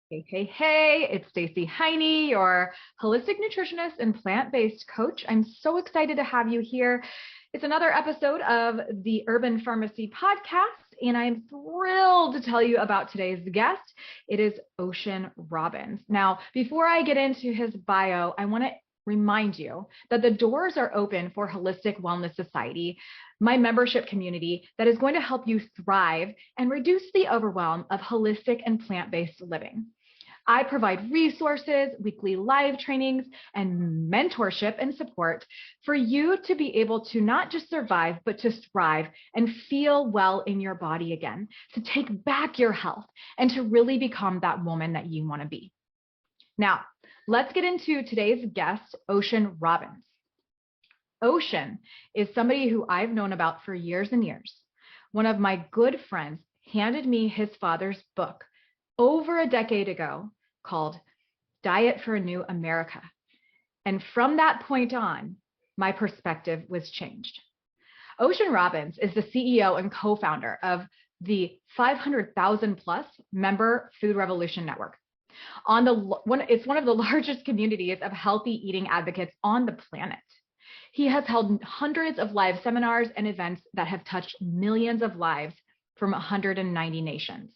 Hey, it's STACEYHEINY, your holistic nutritionist and plant-based coach. I'm so excited to have you here. It's another episode of the Urban Pharmacy podcast, and I'm thrilled to tell you about today's guest. It is Ocean Robbins. Now, before I get into his bio, I want to remind you that the doors are open for Holistic Wellness Society, my membership community that is going to help you thrive and reduce the overwhelm of holistic and plant-based living. I provide resources, weekly live trainings, and mentorship and support for you to be able to not just survive, but to thrive and feel well in your body again, to take back your health and to really become that woman that you want to be. Now, let's get into today's guest, Ocean Robbins. Ocean is somebody who I've known about for years and years. One of my good friends handed me his father's book over a decade ago called Diet for a New America. And from that point on, my perspective was changed. Ocean Robbins is the CEO and co-founder of the 500,000 plus member Food Revolution Network. It's one of the largest communities of healthy eating advocates on the planet. He has held hundreds of live seminars and events that have touched millions of lives from 190 nations.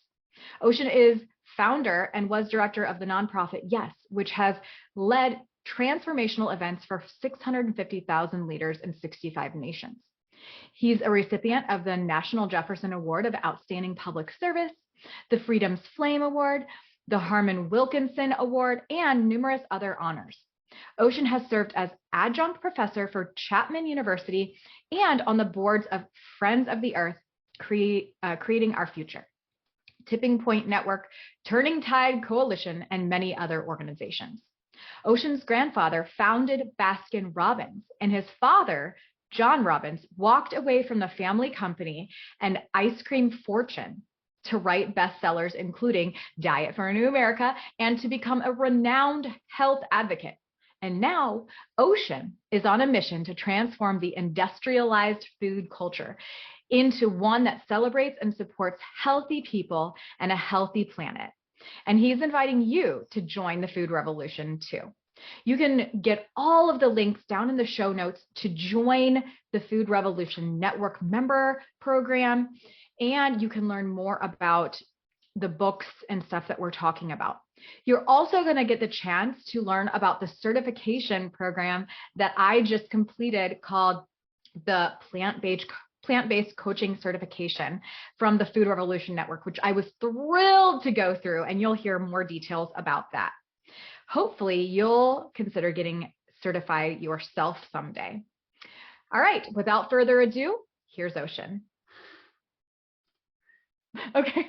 Ocean is founder and was director of the nonprofit Yes, which has led transformational events for 650,000 leaders in 65 nations. He's a recipient of the National Jefferson Award of Outstanding Public Service, the Freedom's Flame Award, the Harmon Wilkinson Award, and numerous other honors. Ocean has served as adjunct professor for Chapman University and on the boards of Friends of the Earth, Creating Our Future, Tipping Point Network, Turning Tide Coalition, and many other organizations. Ocean's grandfather founded Baskin Robbins, and his father, John Robbins, walked away from the family company and ice cream fortune to write bestsellers, including Diet for a New America, and to become a renowned health advocate. And now Ocean is on a mission to transform the industrialized food culture into one that celebrates and supports healthy people and a healthy planet. And he's inviting you to join the food revolution too. You can get all of the links down in the show notes to join the Food Revolution Network member program, and you can learn more about the books and stuff that we're talking about. You're also going to get the chance to learn about the certification program that I just completed called the plant-based coaching certification from the Food Revolution Network, which I was thrilled to go through, and you'll hear more details about that. Hopefully, you'll consider getting certified yourself someday. All right, without further ado, here's Ocean. Okay.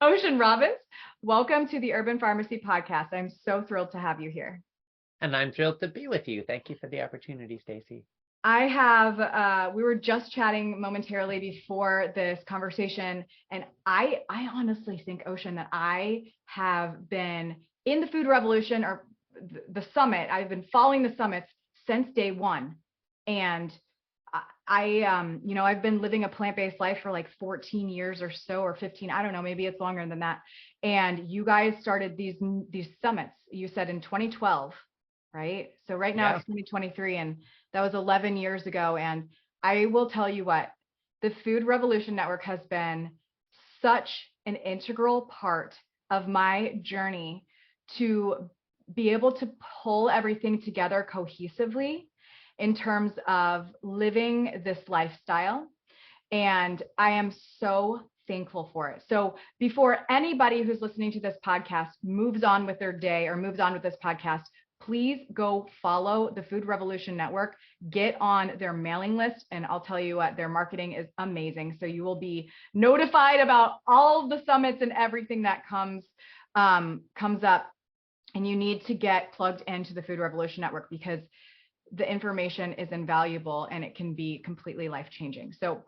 Ocean Robbins, welcome to the Urban Pharmacy podcast. I'm so thrilled to have you here. And I'm thrilled to be with you. Thank you for the opportunity, Stacey. We were just chatting momentarily before this conversation, and I honestly think, Ocean, that I have been in the food revolution or the summit. I've been following the summits since day one. And I've been living a plant-based life for like 14 years or so, or 15, I don't know, maybe it's longer than that. And you guys started these summits, you said in 2012, right? So right now It's 2023, and that was 11 years ago. And I will tell you what, the Food Revolution Network has been such an integral part of my journey to be able to pull everything together cohesively in terms of living this lifestyle. And I am so thankful for it. So before anybody who's listening to this podcast moves on with their day or moves on with this podcast, please go follow the Food Revolution Network, get on their mailing list, and I'll tell you what, their marketing is amazing. So you will be notified about all of the summits and everything that comes up. And you need to get plugged into the Food Revolution Network because the information is invaluable and it can be completely life-changing. So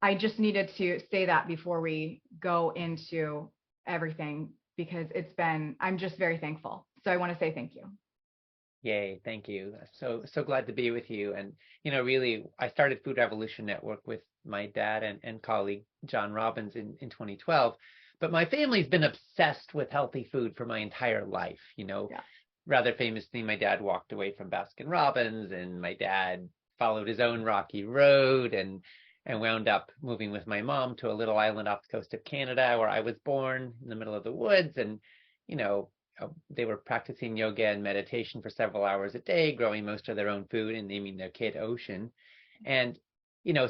I just needed to say that before we go into everything, because I'm just very thankful. So I want to say thank you. Yay, thank you. So glad to be with you. And, really, I started Food Revolution Network with my dad and colleague, John Robbins, in 2012. But my family's been obsessed with healthy food for my entire life. Yeah. Rather famously, my dad walked away from Baskin Robbins, and my dad followed his own rocky road and wound up moving with my mom to a little island off the coast of Canada where I was born in the middle of the woods. And, you know, they were practicing yoga and meditation for several hours a day, growing most of their own food and naming their kid Ocean. And,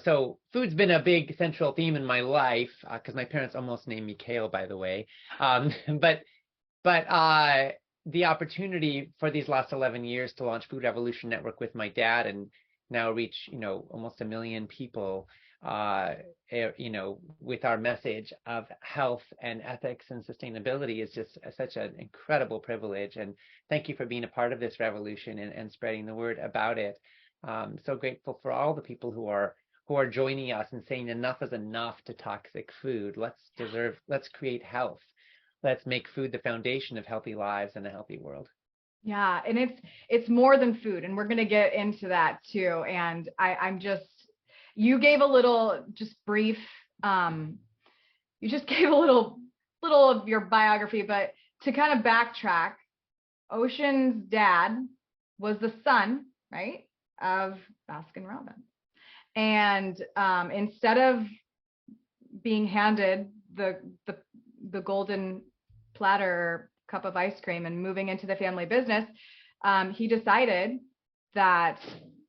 so food's been a big central theme in my life because my parents almost named me Kale, by the way. But the opportunity for these last 11 years to launch Food Revolution Network with my dad and now reach, almost 1 million people, with our message of health and ethics and sustainability is just such an incredible privilege. And thank you for being a part of this revolution and spreading the word about it. So grateful for all the people who are joining us and saying enough is enough to toxic food. Let's create health. Let's make food the foundation of healthy lives and a healthy world. Yeah, and it's more than food, and we're going to get into that too. And I'm just, you gave a little just brief, you just gave a little of your biography, but to kind of backtrack, Ocean's dad was the son, right, of Baskin Robbins. And instead of being handed the golden platter cup of ice cream and moving into the family business, he decided that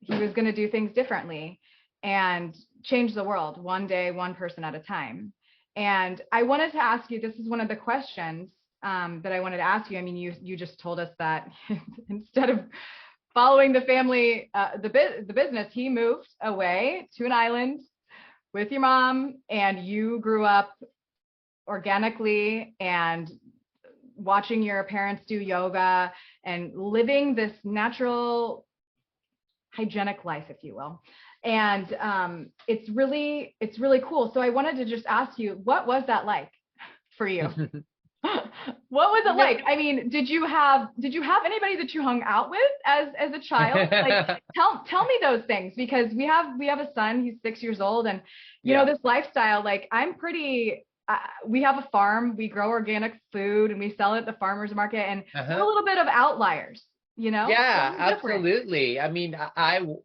he was going to do things differently and change the world one day, one person at a time. And I wanted to ask you, this is one of the questions that I wanted to ask you. I mean, you just told us that instead of following the family, the business, he moved away to an island with your mom, and you grew up organically and watching your parents do yoga and living this natural, hygienic life, if you will. And it's really cool. So I wanted to just ask you, what was that like for you? What was it like? I mean, did you have anybody that you hung out with as a child? Like, tell me those things, because we have a son, he's 6 years old, and you know, this lifestyle, like I'm pretty, we have a farm, we grow organic food and we sell it at the farmer's market, and we're a little bit of outliers, you know? Yeah, absolutely. I mean,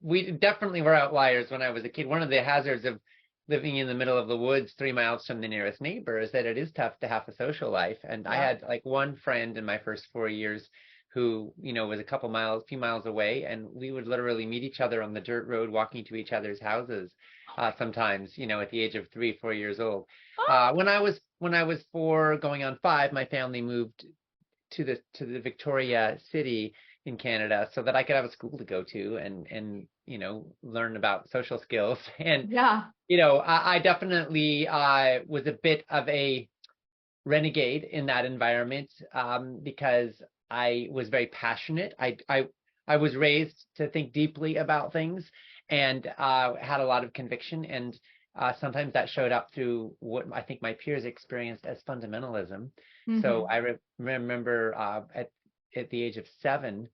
we definitely were outliers when I was a kid. One of the hazards of living in the middle of the woods 3 miles from the nearest neighbor is that it is tough to have a social life. And I had like one friend in my first 4 years who, was a few miles away, and we would literally meet each other on the dirt road, walking to each other's houses sometimes, at the age of 3, 4 years old. When I was 4 going on 5, my family moved to the Victoria City in Canada so that I could have a school to go to and learn about social skills. And I definitely was a bit of a renegade in that environment because I was very passionate. I was raised to think deeply about things and had a lot of conviction, and sometimes that showed up through what I think my peers experienced as fundamentalism. So I remember at the age of 7,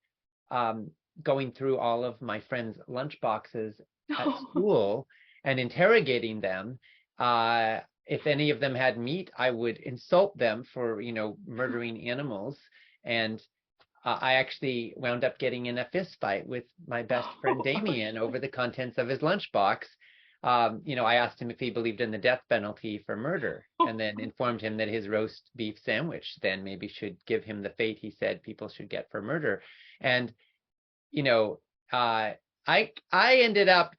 going through all of my friends' lunch boxes at school and interrogating them. If any of them had meat, I would insult them for, murdering animals. And I actually wound up getting in a fist fight with my best friend Damien over the contents of his lunchbox. I asked him if he believed in the death penalty for murder, and then informed him that his roast beef sandwich then maybe should give him the fate he said people should get for murder. And, I ended up,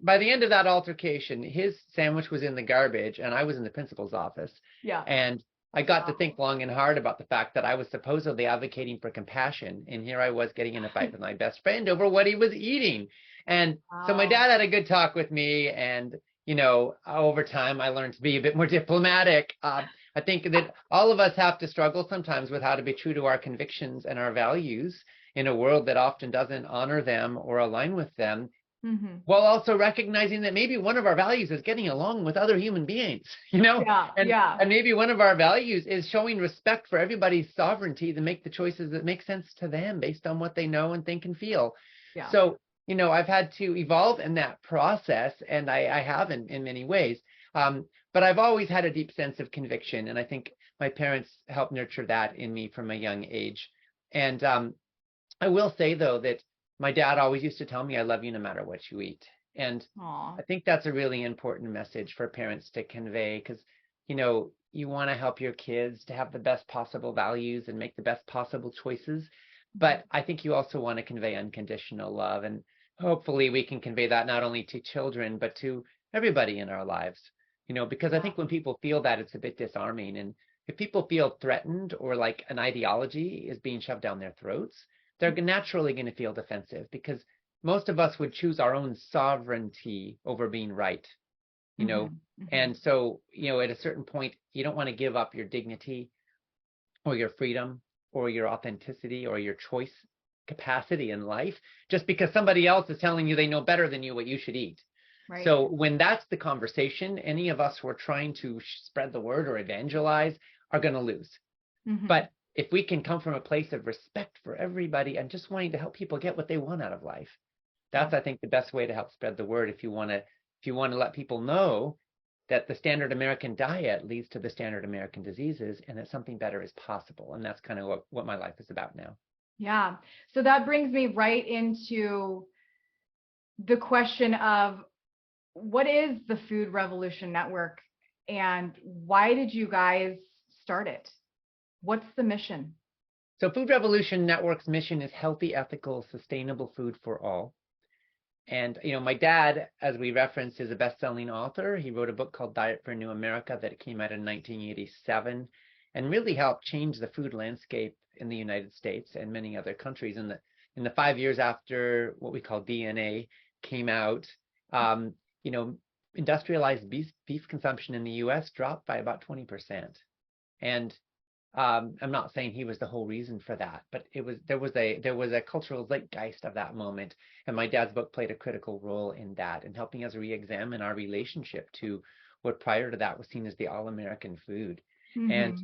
by the end of that altercation, his sandwich was in the garbage and I was in the principal's office. Yeah. And I got to think long and hard about the fact that I was supposedly advocating for compassion, and here I was getting in a fight with my best friend over what he was eating. And so my dad had a good talk with me, and, over time I learned to be a bit more diplomatic. I think that all of us have to struggle sometimes with how to be true to our convictions and our values in a world that often doesn't honor them or align with them. While also recognizing that maybe one of our values is getting along with other human beings, and maybe one of our values is showing respect for everybody's sovereignty to make the choices that make sense to them based on what they know and think and feel. Yeah. So, I've had to evolve in that process, and I have in many ways. But I've always had a deep sense of conviction, and I think my parents helped nurture that in me from a young age. And I will say, though, that my dad always used to tell me, I love you no matter what you eat. And Aw. I think that's a really important message for parents to convey because, you want to help your kids to have the best possible values and make the best possible choices. But I think you also want to convey unconditional love. And hopefully we can convey that not only to children, but to everybody in our lives, because I Yeah. think when people feel that, it's a bit disarming. And if people feel threatened or like an ideology is being shoved down their throats, they're naturally going to feel defensive because most of us would choose our own sovereignty over being right, and so, at a certain point, you don't want to give up your dignity or your freedom or your authenticity or your choice capacity in life just because somebody else is telling you they know better than you what you should eat. Right. So when that's the conversation, any of us who are trying to spread the word or evangelize are going to lose. But if we can come from a place of respect for everybody and just wanting to help people get what they want out of life, that's, I think, the best way to help spread the word if you want to let people know that the standard American diet leads to the standard American diseases and that something better is possible. And that's kind of what my life is about now. Yeah. So that brings me right into the question of what is the Food Revolution Network and why did you guys start it? What's the mission? So Food Revolution Network's mission is healthy, ethical, sustainable food for all. And, my dad, as we referenced, is a best-selling author. He wrote a book called Diet for a New America that came out in 1987 and really helped change the food landscape in the United States and many other countries. In the 5 years after what we call DNA came out, industrialized beef consumption in the U.S. dropped by about 20%. And I'm not saying he was the whole reason for that, but there was a cultural zeitgeist of that moment, and my dad's book played a critical role in that, in helping us re-examine our relationship to what prior to that was seen as the all-American food. And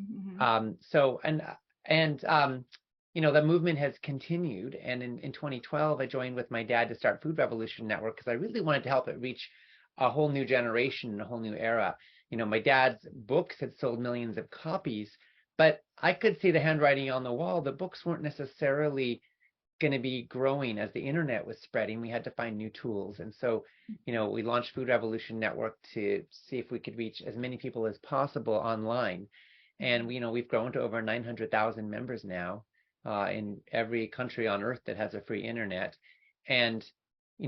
the movement has continued. And in 2012, I joined with my dad to start Food Revolution Network because I really wanted to help it reach a whole new generation, a whole new era. My dad's books had sold millions of copies. But I could see the handwriting on the wall. The books weren't necessarily going to be growing as the internet was spreading. We had to find new tools. And so, we launched Food Revolution Network to see if we could reach as many people as possible online. And, we've grown to over 900,000 members now in every country on earth that has a free internet. And,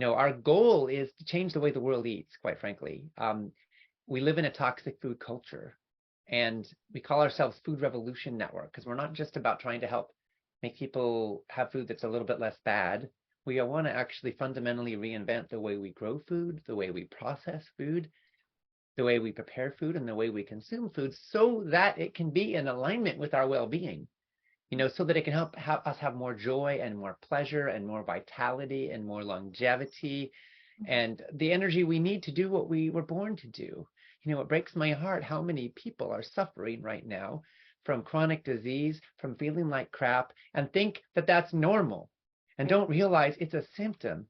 our goal is to change the way the world eats, quite frankly. We live in a toxic food culture. And we call ourselves Food Revolution Network because we're not just about trying to help make people have food that's a little bit less bad. We want to actually fundamentally reinvent the way we grow food, the way we process food, the way we prepare food, and the way we consume food so that it can be in alignment with our well-being, so that it can help us have more joy and more pleasure and more vitality and more longevity and the energy we need to do what we were born to do. It breaks my heart how many people are suffering right now from chronic disease, from feeling like crap, and think that that's normal and don't realize it's a symptom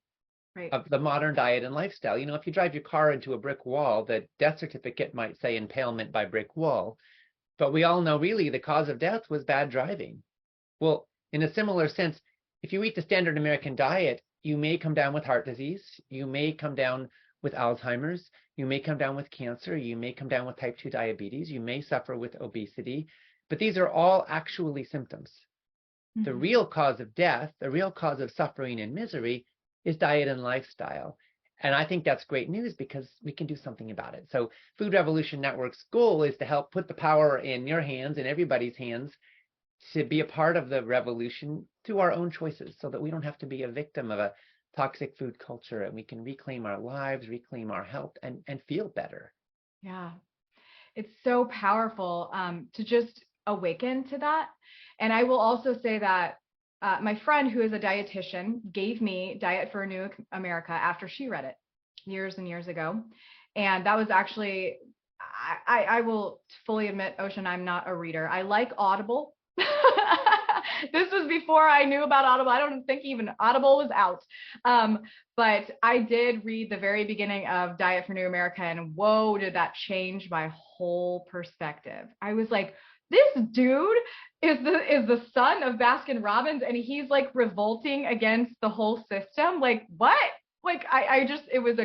of the modern diet and lifestyle. If you drive your car into a brick wall, the death certificate might say impalement by brick wall, but we all know really the cause of death was bad driving. Well, in a similar sense, if you eat the standard American diet, you may come down with heart disease, you may come down with Alzheimer's, you may come down with cancer, you may come down with type 2 diabetes, you may suffer with obesity, but these are all actually symptoms. The real cause of death, the real cause of suffering and misery is diet and lifestyle. And I think that's great news because we can do something about it. So Food Revolution Network's goal is to help put the power in your hands and everybody's hands to be a part of the revolution through our own choices so that we don't have to be a victim of a toxic food culture and we can reclaim our lives, reclaim our health and feel better. Yeah, it's so powerful to just awaken to that. And I will also say that my friend who is a dietitian gave me Diet for a New America after she read it years and years ago. And that was actually, I will fully admit, Ocean, I'm not a reader. I like Audible. This was before I knew about Audible. I don't think even Audible was out. But I did read the very beginning of Diet for New America, and whoa, did that change my whole perspective. I was like, this dude is the son of Baskin Robbins, and he's like revolting against the whole system. Like, what? Like, I just, it was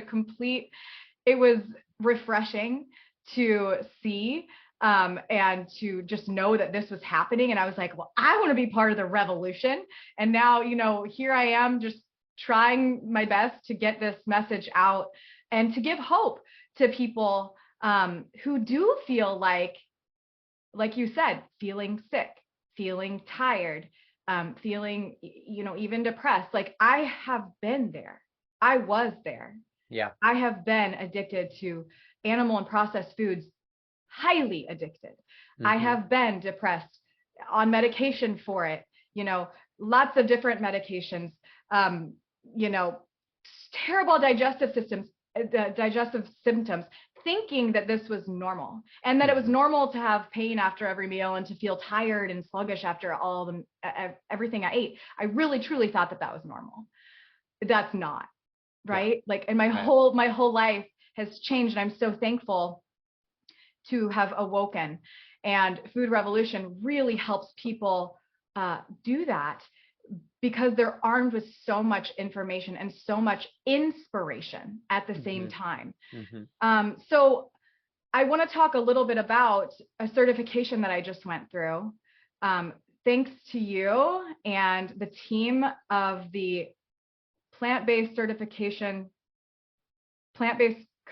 refreshing to see and to just know that this was happening. And I was like, well, I want to be part of the revolution. And now, here I am just trying my best to get this message out and to give hope to people who do feel like you said, feeling sick, feeling tired, feeling, even depressed. Like, I have been there. I was there. Yeah. I have been addicted to animal and processed foods, highly addicted. I have been depressed, on medication for it, lots of different medications, terrible digestive symptoms, thinking that this was normal and that it was normal to have pain after every meal and to feel tired and sluggish after everything I ate. I really, truly thought that was normal. That's not. Right. Yeah. Like, and my whole life has changed. And I'm so thankful to have awoken, and Food Revolution really helps people do that, because they're armed with so much information and so much inspiration at the same time. So I want to talk a little bit about a certification that I just went through. Thanks to you and the team of the plant-based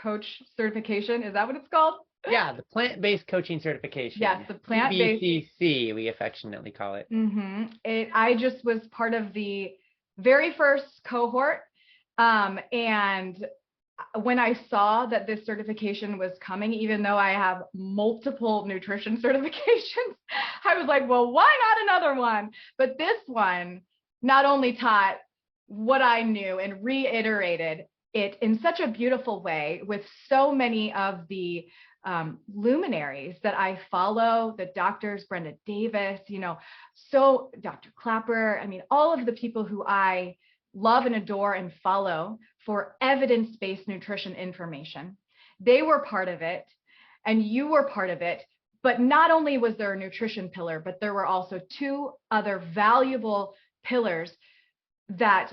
coach certification. Is that what it's called? Yeah, the plant-based coaching certification. Yes, the plant-based PBCC, we affectionately call it. I just was part of the very first cohort, and when I saw that this certification was coming, even though I have multiple nutrition certifications, I was like, well, why not another one? But this one not only taught what I knew and reiterated it in such a beautiful way, with so many of the luminaries that I follow, the doctors, Brenda Davis, so Dr. Clapper, I mean, all of the people who I love and adore and follow for evidence-based nutrition information. They were part of it, and you were part of it. But not only was there a nutrition pillar, but there were also two other valuable pillars that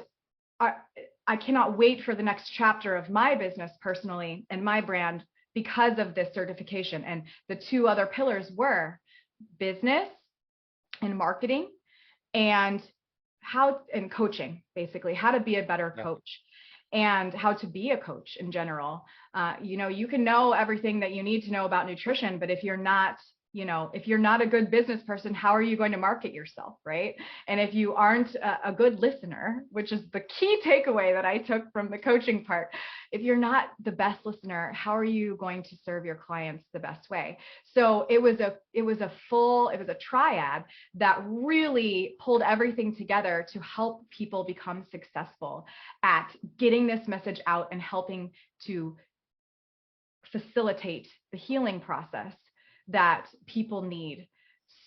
I cannot wait for the next chapter of my business personally and my brand because of this certification. And the two other pillars were business and marketing, and coaching, basically how to be a better coach and how to be a coach in general. You can know everything that you need to know about nutrition, but if you're not a good business person, how are you going to market yourself, right? And if you aren't a good listener, which is the key takeaway that I took from the coaching part, if you're not the best listener, how are you going to serve your clients the best way? So it was a triad that really pulled everything together to help people become successful at getting this message out and helping to facilitate the healing process that people need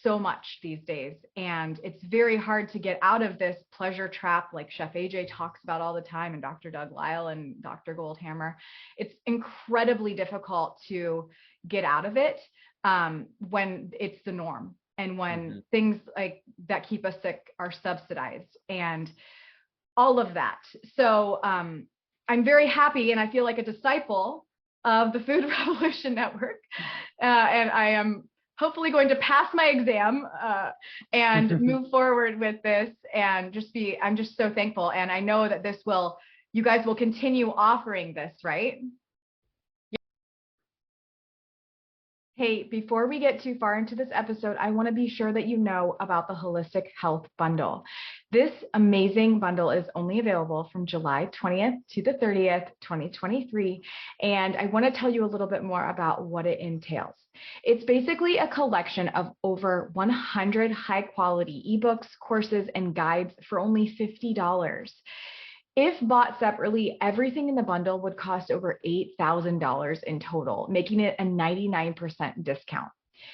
so much these days. And it's very hard to get out of this pleasure trap, like Chef AJ talks about all the time, and Dr. Doug Lisle and Dr. Goldhammer. It's incredibly difficult to get out of it when it's the norm, and when things like that keep us sick are subsidized and all of that. So I'm very happy, and I feel like a disciple of the Food Revolution Network. And I am hopefully going to pass my exam and move forward with this, and I'm just so thankful. And I know that you guys will continue offering this, right? Hey, before we get too far into this episode, I want to be sure that you know about the Holistic Health Bundle. This amazing bundle is only available from July 20th to the 30th, 2023. And I want to tell you a little bit more about what it entails. It's basically a collection of over 100 high quality ebooks, courses, and guides for only $50. If bought separately, everything in the bundle would cost over $8,000 in total, making it a 99% discount.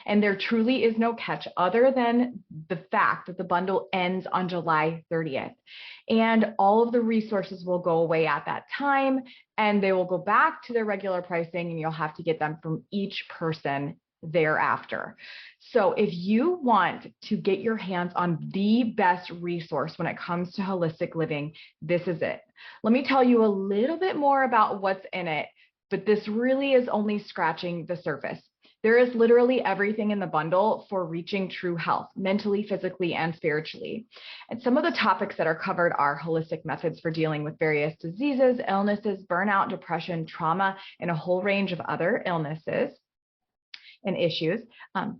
And there truly is no catch other than the fact that the bundle ends on July 30th. And all of the resources will go away at that time, and they will go back to their regular pricing, and you'll have to get them from each person thereafter. So if you want to get your hands on the best resource when it comes to holistic living, this is it. Let me tell you a little bit more about what's in it, but this really is only scratching the surface. There is literally everything in the bundle for reaching true health, mentally, physically, and spiritually. And some of the topics that are covered are holistic methods for dealing with various diseases, illnesses, burnout, depression, trauma, and a whole range of other illnesses and issues.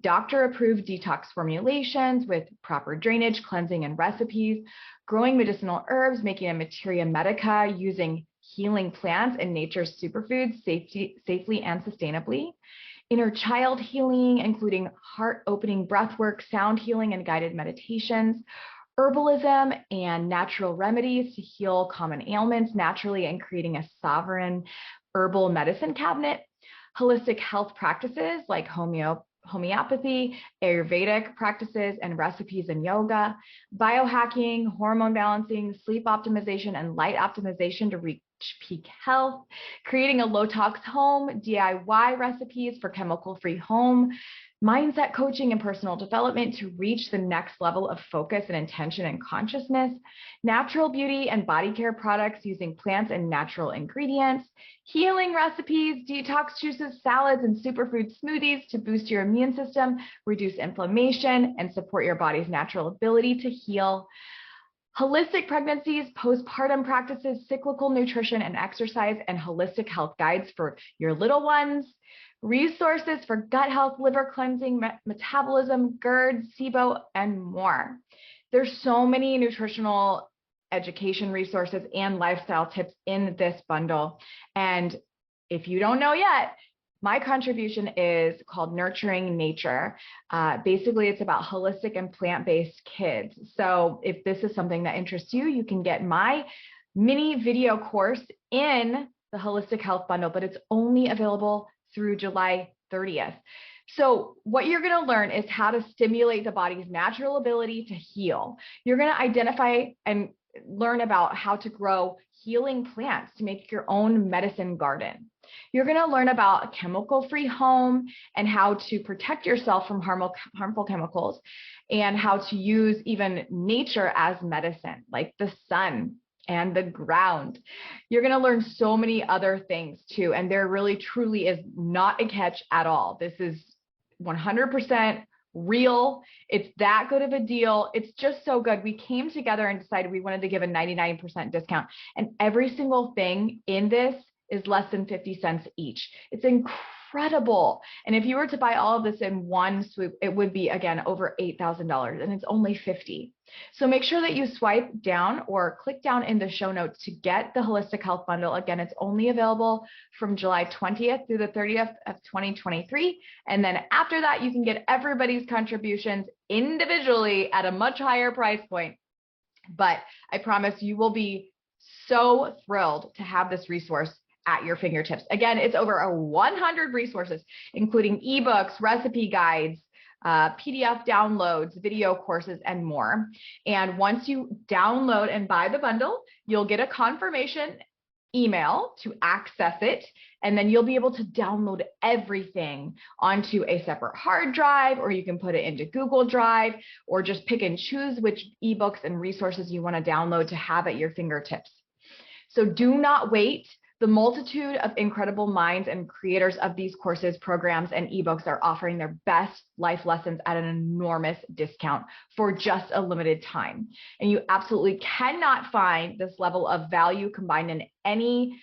Doctor-approved detox formulations with proper drainage, cleansing, and recipes, growing medicinal herbs, making a materia medica using healing plants and nature's superfoods safely and sustainably. Inner child healing, including heart-opening breathwork, sound healing, and guided meditations, herbalism and natural remedies to heal common ailments naturally and creating a sovereign herbal medicine cabinet, holistic health practices like homeopathy, Ayurvedic practices and recipes in yoga, biohacking, hormone balancing, sleep optimization, and light optimization to reach peak health, creating a low-tox home, DIY recipes for chemical-free home, mindset coaching and personal development to reach the next level of focus and intention and consciousness, natural beauty and body care products using plants and natural ingredients, healing recipes, detox juices, salads, and superfood smoothies to boost your immune system, reduce inflammation, and support your body's natural ability to heal. Holistic pregnancies, postpartum practices, cyclical nutrition and exercise, and holistic health guides for your little ones. Resources for gut health, liver cleansing, metabolism, GERD, SIBO, and more. There's so many nutritional education resources and lifestyle tips in this bundle. And if you don't know yet, my contribution is called Nurturing Nature. Basically, it's about holistic and plant-based kids. So if this is something that interests you, you can get my mini video course in the Holistic Health Bundle, but it's only available through July 30th. So what you're going to learn is how to stimulate the body's natural ability to heal. You're going to identify and learn about how to grow healing plants to make your own medicine garden. You're going to learn about a chemical-free home and how to protect yourself from harmful chemicals and how to use even nature as medicine, like the sun and the ground. You're going to learn so many other things too. And there really truly is not a catch at all. This is 100% real. It's that good of a deal. It's just so good. We came together and decided we wanted to give a 99% discount, and every single thing in this is less than 50 cents each. It's incredible. And if you were to buy all of this in one swoop, it would be, again, over $8,000, and it's only $50. So make sure that you swipe down or click down in the show notes to get the Holistic Health Bundle. Again, it's only available from July 20th through the 30th of 2023. And then after that, you can get everybody's contributions individually at a much higher price point. But I promise you will be so thrilled to have this resource at your fingertips. Again, it's over 100 resources, including ebooks, recipe guides, PDF downloads, video courses, and more. And once you download and buy the bundle, you'll get a confirmation email to access it, and then you'll be able to download everything onto a separate hard drive, or you can put it into Google Drive, or just pick and choose which ebooks and resources you want to download to have at your fingertips. So do not wait. The multitude of incredible minds and creators of these courses, programs, and ebooks are offering their best life lessons at an enormous discount for just a limited time. And you absolutely cannot find this level of value combined in any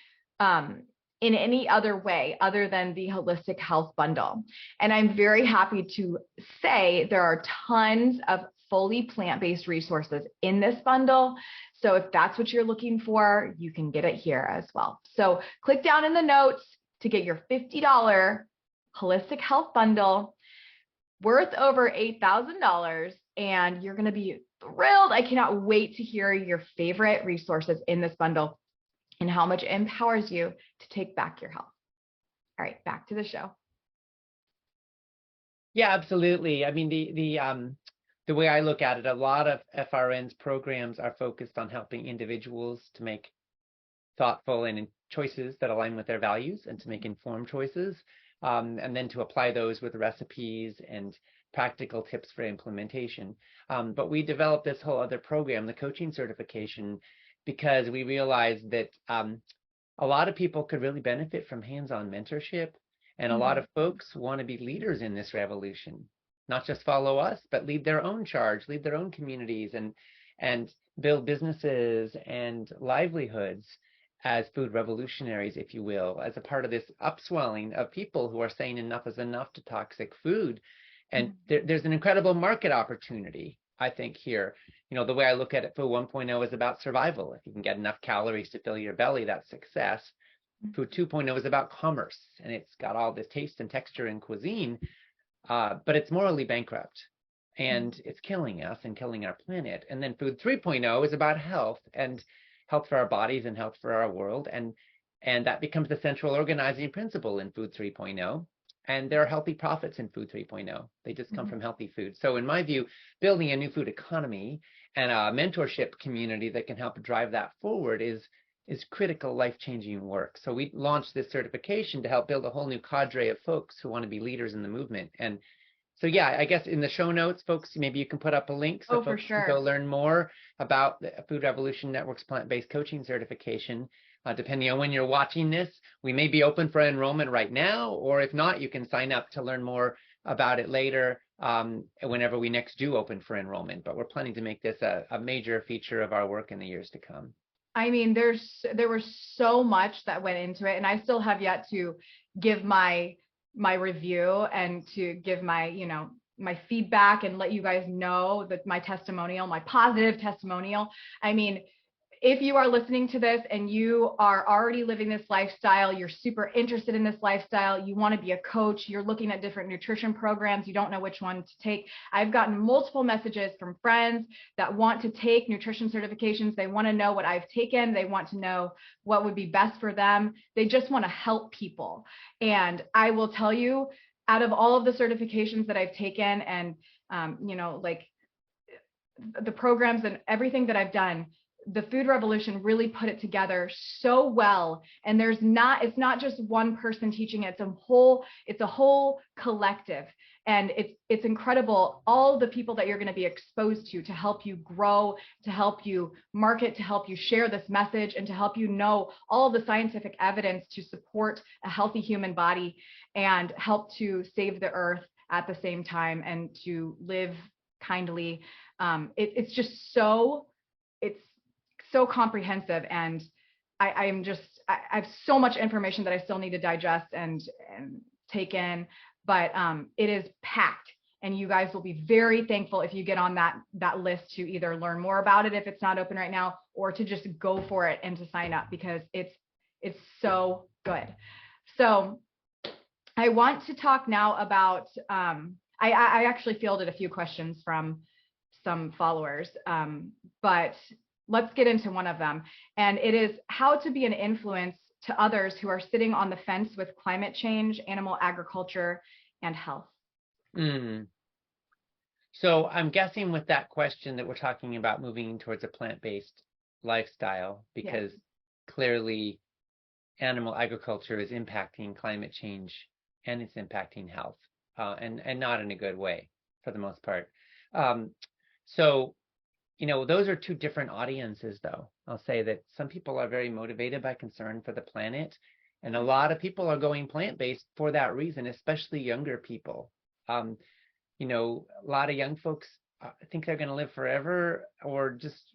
other way other than the Holistic Health Bundle. And I'm very happy to say there are tons of fully plant-based resources in this bundle. So if that's what you're looking for, you can get it here as well. So click down in the notes to get your $50 Holistic Health Bundle worth over $8,000, and you're going to be thrilled. I cannot wait to hear your favorite resources in this bundle and how much it empowers you to take back your health. All right, back to the show. Yeah, absolutely. I mean, the way I look at it, a lot of FRN's programs are focused on helping individuals to make thoughtful and choices that align with their values and to make informed choices, and then to apply those with recipes and practical tips for implementation. But we developed this whole other program, the coaching certification, because we realized that a lot of people could really benefit from hands-on mentorship, and a lot of folks want to be leaders in this revolution, not just follow us, but lead their own charge, lead their own communities, and build businesses and livelihoods as food revolutionaries, if you will, as a part of this upswelling of people who are saying enough is enough to toxic food. And there's an incredible market opportunity, I think, here. The way I look at it, Food 1.0 is about survival. If you can get enough calories to fill your belly, that's success. Food 2.0 is about commerce, and it's got all this taste and texture and cuisine, but it's morally bankrupt, and it's killing us and killing our planet. And then Food 3.0 is about health, and health for our bodies and health for our world, and that becomes the central organizing principle in Food 3.0. And there are healthy profits in Food 3.0. They just come from healthy food. So in my view, building a new food economy and a mentorship community that can help drive that forward is critical, life-changing work. So we launched this certification to help build a whole new cadre of folks who want to be leaders in the movement. And so, yeah, I guess in the show notes, folks, maybe you can put up a link so folks can go learn more about the Food Revolution Network's plant-based coaching certification. Depending on when you're watching this, we may be open for enrollment right now, or if not, you can sign up to learn more about it later, whenever we next do open for enrollment. But we're planning to make this a major feature of our work in the years to come. I mean, there was so much that went into it, and I still have yet to give my review and to give my my feedback and let you guys know that my testimonial, my positive testimonial. I mean, if you are listening to this and you are already living this lifestyle, you're super interested in this lifestyle, you want to be a coach, you're looking at different nutrition programs, you don't know which one to take. I've gotten multiple messages from friends that want to take nutrition certifications. They want to know what I've taken. They want to know what would be best for them. They just want to help people. And I will tell you, out of all of the certifications that I've taken and, like the programs and everything that I've done, the Food Revolution really put it together so well. And it's not just one person teaching it. It's a whole collective. And it's incredible. All the people that you're going to be exposed to help you grow, to help you market, to help you share this message, and to help you know all the scientific evidence to support a healthy human body and help to save the earth at the same time and to live kindly. It's just so comprehensive, and I have so much information that I still need to digest and take in, but it is packed, and you guys will be very thankful if you get on that list to either learn more about it if it's not open right now, or to just go for it and to sign up, because it's so good. So I want to talk now about I actually fielded a few questions from some followers, but let's get into one of them. And it is how to be an influence to others who are sitting on the fence with climate change, animal agriculture, and health. So I'm guessing with that question that we're talking about moving towards a plant-based lifestyle, because clearly animal agriculture is impacting climate change and it's impacting health, and not in a good way for the most part. So those are two different audiences, though. I'll say that some people are very motivated by concern for the planet, and a lot of people are going plant-based for that reason, especially younger people. A lot of young folks think they're going to live forever, or just,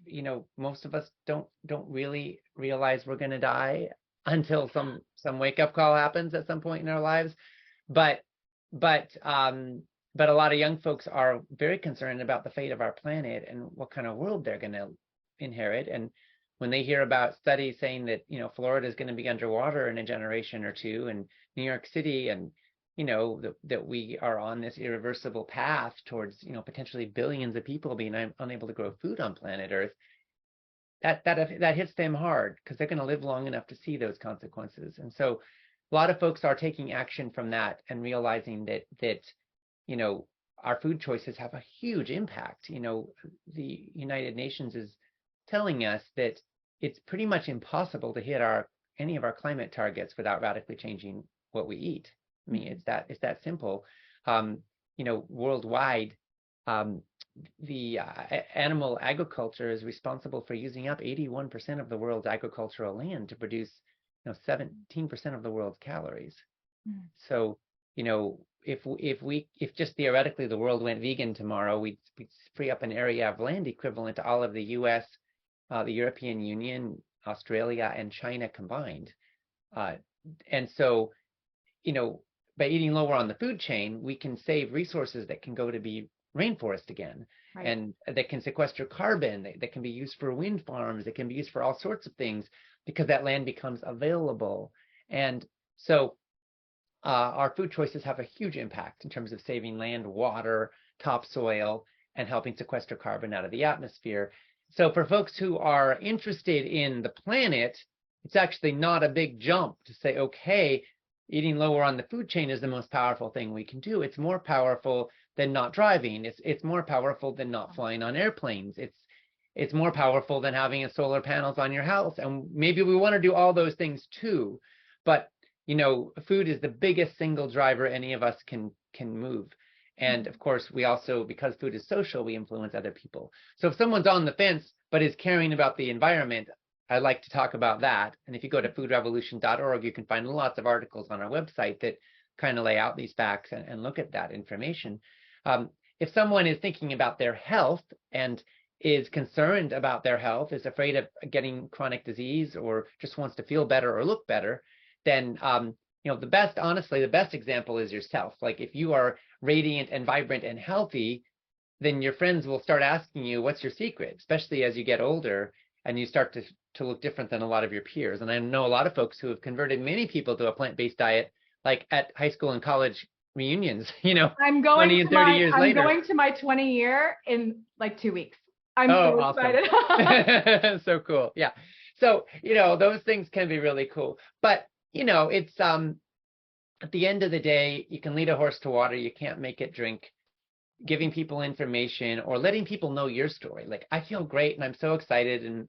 most of us don't really realize we're going to die until some wake-up call happens at some point in our lives. But a lot of young folks are very concerned about the fate of our planet and what kind of world they're going to inherit. And when they hear about studies saying that, Florida is going to be underwater in a generation or two, and New York City, and, that we are on this irreversible path towards, potentially billions of people being unable to grow food on planet Earth, that hits them hard, because they're going to live long enough to see those consequences. And so a lot of folks are taking action from that and realizing that our food choices have a huge impact. The United Nations is telling us that it's pretty much impossible to hit any of our climate targets without radically changing what we eat. I mean, it's that simple. Worldwide, the animal agriculture is responsible for using up 81% of the world's agricultural land to produce 17% of the world's calories. So, if just theoretically the world went vegan tomorrow, we'd free up an area of land equivalent to all of the US, the European Union, Australia, and China combined. And so, by eating lower on the food chain, we can save resources that can go to be rainforest again, right, and that can sequester carbon, that can be used for wind farms, that can be used for all sorts of things, because that land becomes available. And so our food choices have a huge impact in terms of saving land, water, topsoil, and helping sequester carbon out of the atmosphere. So for folks who are interested in the planet, it's actually not a big jump to say, okay, eating lower on the food chain is the most powerful thing we can do. It's more powerful than not driving. It's more powerful than not flying on airplanes. It's more powerful than having solar panels on your house. And maybe we want to do all those things too. But food is the biggest single driver any of us can move. And of course, we also, because food is social, we influence other people. So if someone's on the fence but is caring about the environment, I'd like to talk about that. And if you go to foodrevolution.org, you can find lots of articles on our website that kind of lay out these facts and look at that information. If someone is thinking about their health and is concerned about their health, is afraid of getting chronic disease, or just wants to feel better or look better, then the best example is yourself. Like if you are radiant and vibrant and healthy, then your friends will start asking you, what's your secret? Especially as you get older and you start to look different than a lot of your peers. And I know a lot of folks who have converted many people to a plant-based diet, like at high school and college reunions, I'm going 20 and 30 years later. I'm going to my 20 year in like 2 weeks. I'm so excited. Awesome. So cool. Yeah. So, those things can be really cool. But, it's at the end of the day, you can lead a horse to water. You can't make it drink. Giving people information or letting people know your story. Like, I feel great and I'm so excited, and,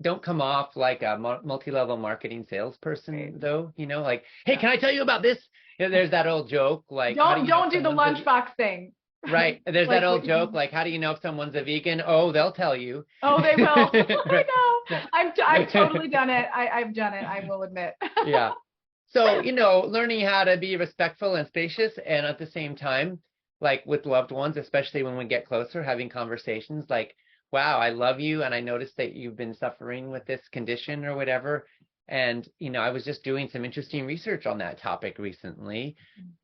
don't come off like a multi-level marketing salesperson, though, like, hey, can I tell you about this? There's that old joke, like, don't do the lunchbox thing. Right. There's that old joke, like, how do you know if someone's a vegan? Oh, they'll tell you. Oh, they will. I know. I've totally done it. I've done it, I will admit. Yeah. So, learning how to be respectful and spacious, and at the same time, like with loved ones, especially when we get closer, having conversations like, wow, I love you, and I noticed that you've been suffering with this condition or whatever. And, I was just doing some interesting research on that topic recently,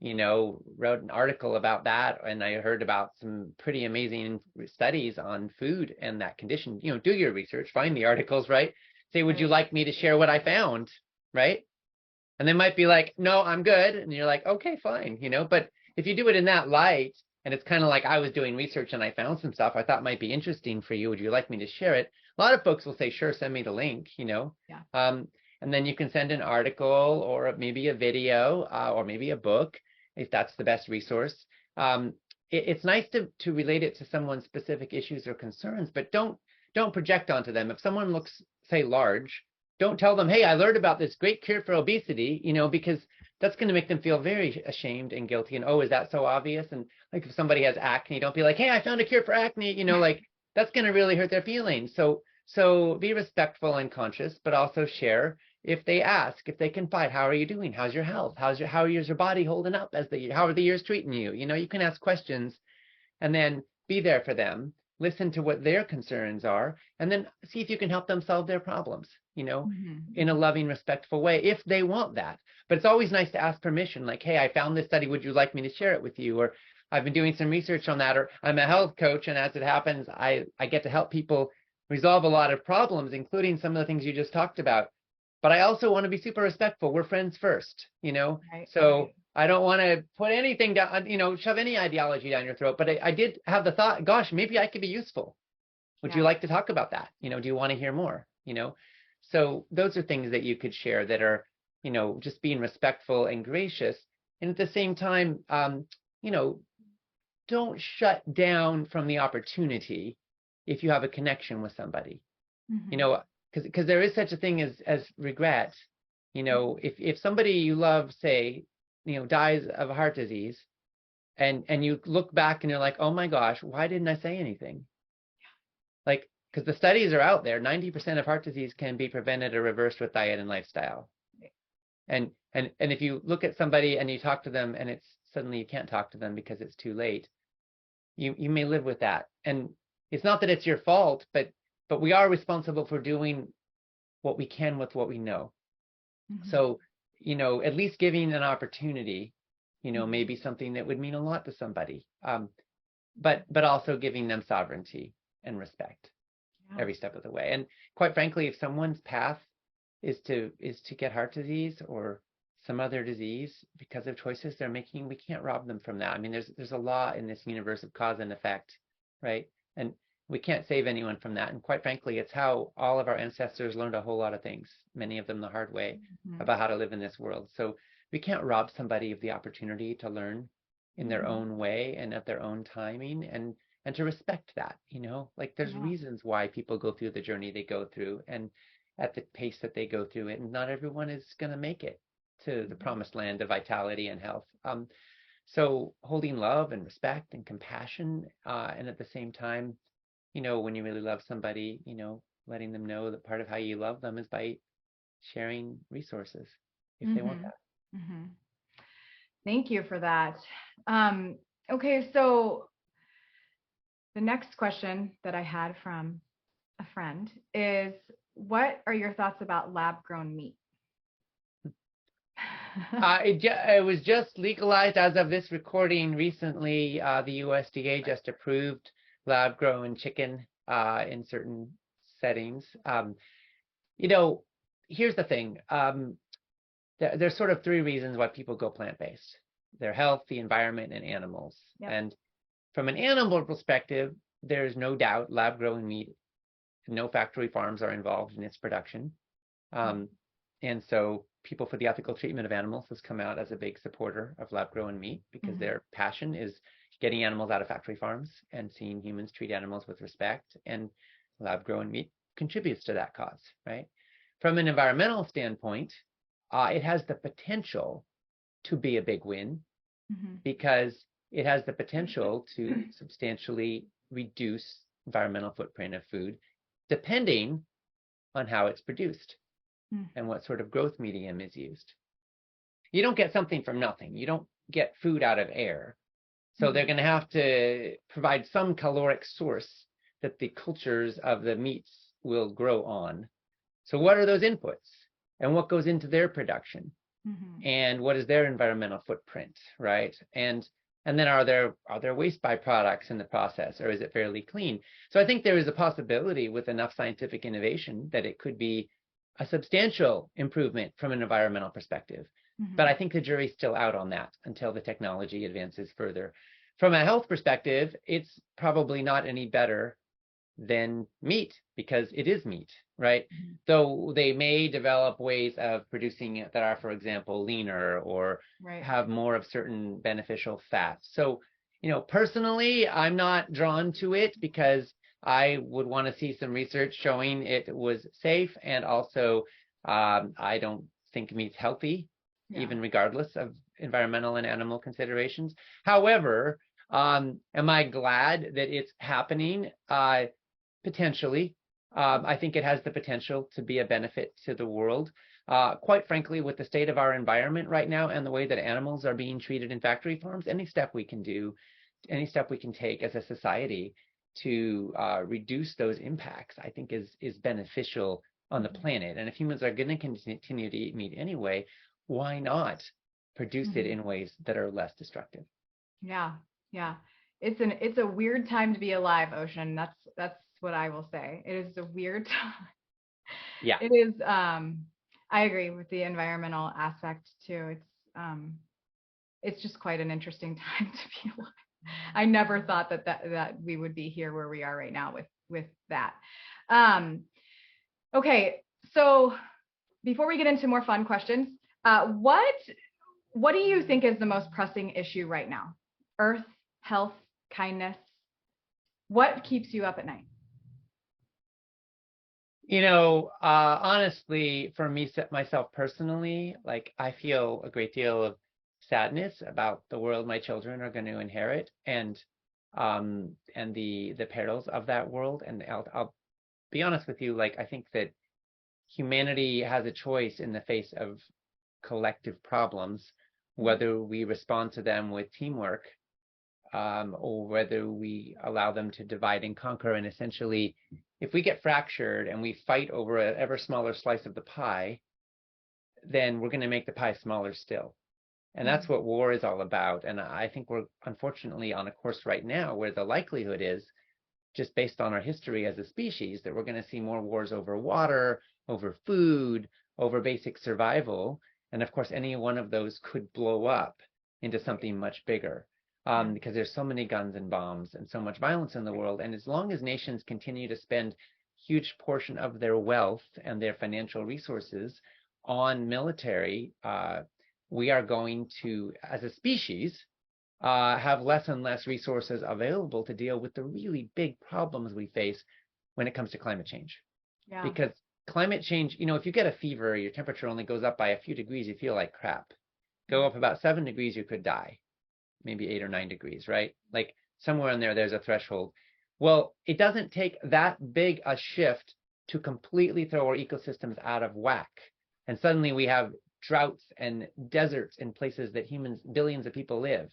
wrote an article about that, and I heard about some pretty amazing studies on food and that condition. Do your research, find the articles, right? Say, would you like me to share what I found, right? And they might be like, no, I'm good. And you're like, okay, fine, but if you do it in that light, and it's kind of like, I was doing research and I found some stuff I thought might be interesting for you, would you like me to share it? A lot of folks will say, sure, send me the link, Yeah. And then you can send an article or maybe a video or maybe a book, if that's the best resource. It's nice to relate it to someone's specific issues or concerns, but don't project onto them. If someone looks, say, large, don't tell them, hey, I learned about this great cure for obesity, because that's going to make them feel very ashamed and guilty. And, oh, is that so obvious? And like if somebody has acne, don't be like, hey, I found a cure for acne, like that's going to really hurt their feelings. So be respectful and conscious, but also share. If they ask, if they confide, how are you doing? How's your health? How is your body holding up how are the years treating you? You can ask questions and then be there for them. Listen to what their concerns are, and then see if you can help them solve their problems, in a loving, respectful way, if they want that. But it's always nice to ask permission, like, hey, I found this study. Would you like me to share it with you? Or I've been doing some research on that, or I'm a health coach, and as it happens, I get to help people resolve a lot of problems, including some of the things you just talked about. But I also want to be super respectful. We're friends first, Right, so right. I don't want to put anything down, shove any ideology down your throat. But I did have the thought, gosh, maybe I could be useful. Would you like to talk about that? Do you want to hear more? So those are things that you could share that are, just being respectful and gracious. And at the same time, don't shut down from the opportunity if you have a connection with somebody. Mm-hmm. You know, because there is such a thing as regret. You know, if somebody you love, say, you know, dies of heart disease, and you look back and you're like, oh my gosh, why didn't I say anything? Like, because the studies are out there, 90% of heart disease can be prevented or reversed with diet and lifestyle. And if you look at somebody and you talk to them and it's suddenly you can't talk to them because it's too late, you may live with that. And it's not that it's your fault, but we are responsible for doing what we can with what we know. Mm-hmm. So, you know, at least giving an opportunity, you know, may be something that would mean a lot to somebody. But also giving them sovereignty and respect every step of the way. And quite frankly, if someone's path is to get heart disease or some other disease because of choices they're making, we can't rob them from that. I mean, there's a law in this universe of cause and effect, right? And we can't save anyone from that. And quite frankly, it's how all of our ancestors learned a whole lot of things, many of them the hard way, about how to live in this world. So we can't rob somebody of the opportunity to learn in their own way and at their own timing, and to respect that, you know, like there's reasons why people go through the journey they go through and at the pace that they go through it. And not everyone is going to make it to the promised land of vitality and health. So holding love and respect and compassion, and at the same time, you know, when you really love somebody, you know, letting them know that part of how you love them is by sharing resources if they want that. Mm-hmm. Thank you for that. Okay, so the next question that I had from a friend is, what are your thoughts about lab-grown meat? It was just legalized as of this recording recently. The USDA just approved lab-grown chicken in certain settings. You know, here's the thing. There's sort of three reasons why people go plant-based: their health, the environment, and animals. Yep. And from an animal perspective, there's no doubt lab-grown meat, no factory farms are involved in its production. And so People for the Ethical Treatment of Animals has come out as a big supporter of lab-grown meat because their passion is getting animals out of factory farms and seeing humans treat animals with respect. And lab-grown meat contributes to that cause, right? From an environmental standpoint, it has the potential to be a big win because it has the potential to substantially reduce environmental footprint of food, depending on how it's produced and what sort of growth medium is used. You don't get something from nothing. You don't get food out of air. So they're going to have to provide some caloric source that the cultures of the meats will grow on. So what are those inputs? And what goes into their production? And what is their environmental footprint, right? And then are there waste byproducts in the process, or is it fairly clean? So I think there is a possibility with enough scientific innovation that it could be a substantial improvement from an environmental perspective. But I think the jury's still out on that until the technology advances further. From a health perspective, it's probably not any better than meat because it is meat, right? Though they may develop ways of producing it that are, for example, leaner or have more of certain beneficial fats. So, you know, personally, I'm not drawn to it because I would want to see some research showing it was safe, and also I don't think meat's healthy, even regardless of environmental and animal considerations. However, am I glad that it's happening? Potentially. I think it has the potential to be a benefit to the world. Quite frankly, with the state of our environment right now and the way that animals are being treated in factory farms, any step we can do, any step we can take as a society to reduce those impacts, I think is beneficial on the planet. And if humans are going to continue to eat meat anyway, why not produce it in ways that are less destructive? Yeah. It's a weird time to be alive, Ocean. That's what I will say. It is a weird time. Yeah. It is. I agree with the environmental aspect too. It's just quite an interesting time to be alive. I never thought that we would be here where we are right now with that. Okay, so before we get into more fun questions, what do you think is the most pressing issue right now? Earth, health, kindness. What keeps you up at night? Honestly, for me, myself personally, like I feel a great deal of sadness about the world my children are going to inherit, and the perils of that world. And I'll be honest with you, like I think that humanity has a choice in the face of collective problems, whether we respond to them with teamwork, or whether we allow them to divide and conquer. And essentially, if we get fractured and we fight over an ever smaller slice of the pie, then we're going to make the pie smaller still. And that's what war is all about. And I think we're unfortunately on a course right now where the likelihood is, just based on our history as a species, that we're going to see more wars over water, over food, over basic survival. And of course, any one of those could blow up into something much bigger, because there's so many guns and bombs and so much violence in the world. And as long as nations continue to spend huge portion of their wealth and their financial resources on military, we are going to, as a species, have less and less resources available to deal with the really big problems we face when it comes to climate change. Yeah. Because climate change, if you get a fever, your temperature only goes up by a few degrees, you feel like crap. Go up about 7 degrees, you could die. Maybe 8 or 9 degrees, right? Like somewhere in there, there's a threshold. Well, it doesn't take that big a shift to completely throw our ecosystems out of whack. And suddenly we have droughts and deserts in places that billions of people live.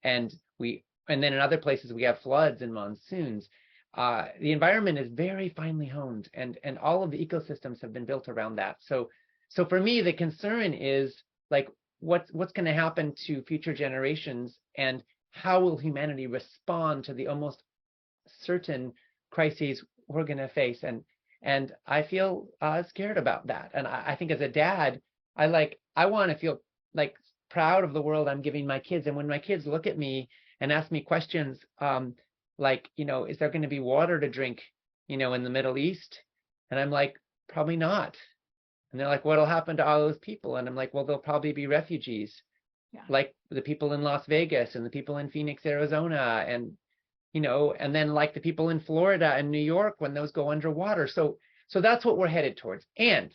And then in other places we have floods and monsoons. The environment is very finely honed, and all of the ecosystems have been built around that. So for me, the concern is like, what's going to happen to future generations, and how will humanity respond to the almost certain crises we're going to face? And I feel scared about that. And I think as a dad, I want to feel like proud of the world I'm giving my kids. And when my kids look at me and ask me questions, like, is there going to be water to drink, in the Middle East? And I'm like, probably not. And they're like, what'll happen to all those people? And I'm like, well, they'll probably be refugees, like the people in Las Vegas and the people in Phoenix, Arizona, and then like the people in Florida and New York when those go underwater. So that's what we're headed towards. And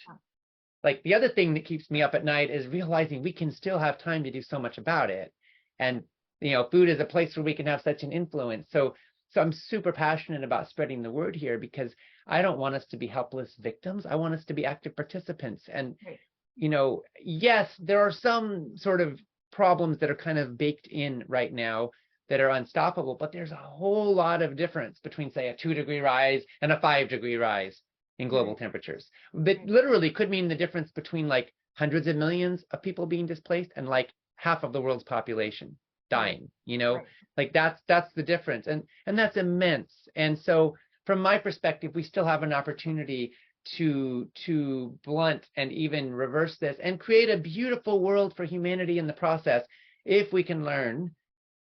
like the other thing that keeps me up at night is realizing we can still have time to do so much about it. And, food is a place where we can have such an influence. So I'm super passionate about spreading the word here, because I don't want us to be helpless victims. I want us to be active participants. And, yes, there are some sort of problems that are kind of baked in right now that are unstoppable, but there's a whole lot of difference between, say, a 2-degree rise and a 5-degree rise in global temperatures. That literally could mean the difference between like hundreds of millions of people being displaced and like half of the world's population dying, like that's the difference. And that's immense. And so from my perspective, we still have an opportunity to blunt and even reverse this and create a beautiful world for humanity in the process, if we can learn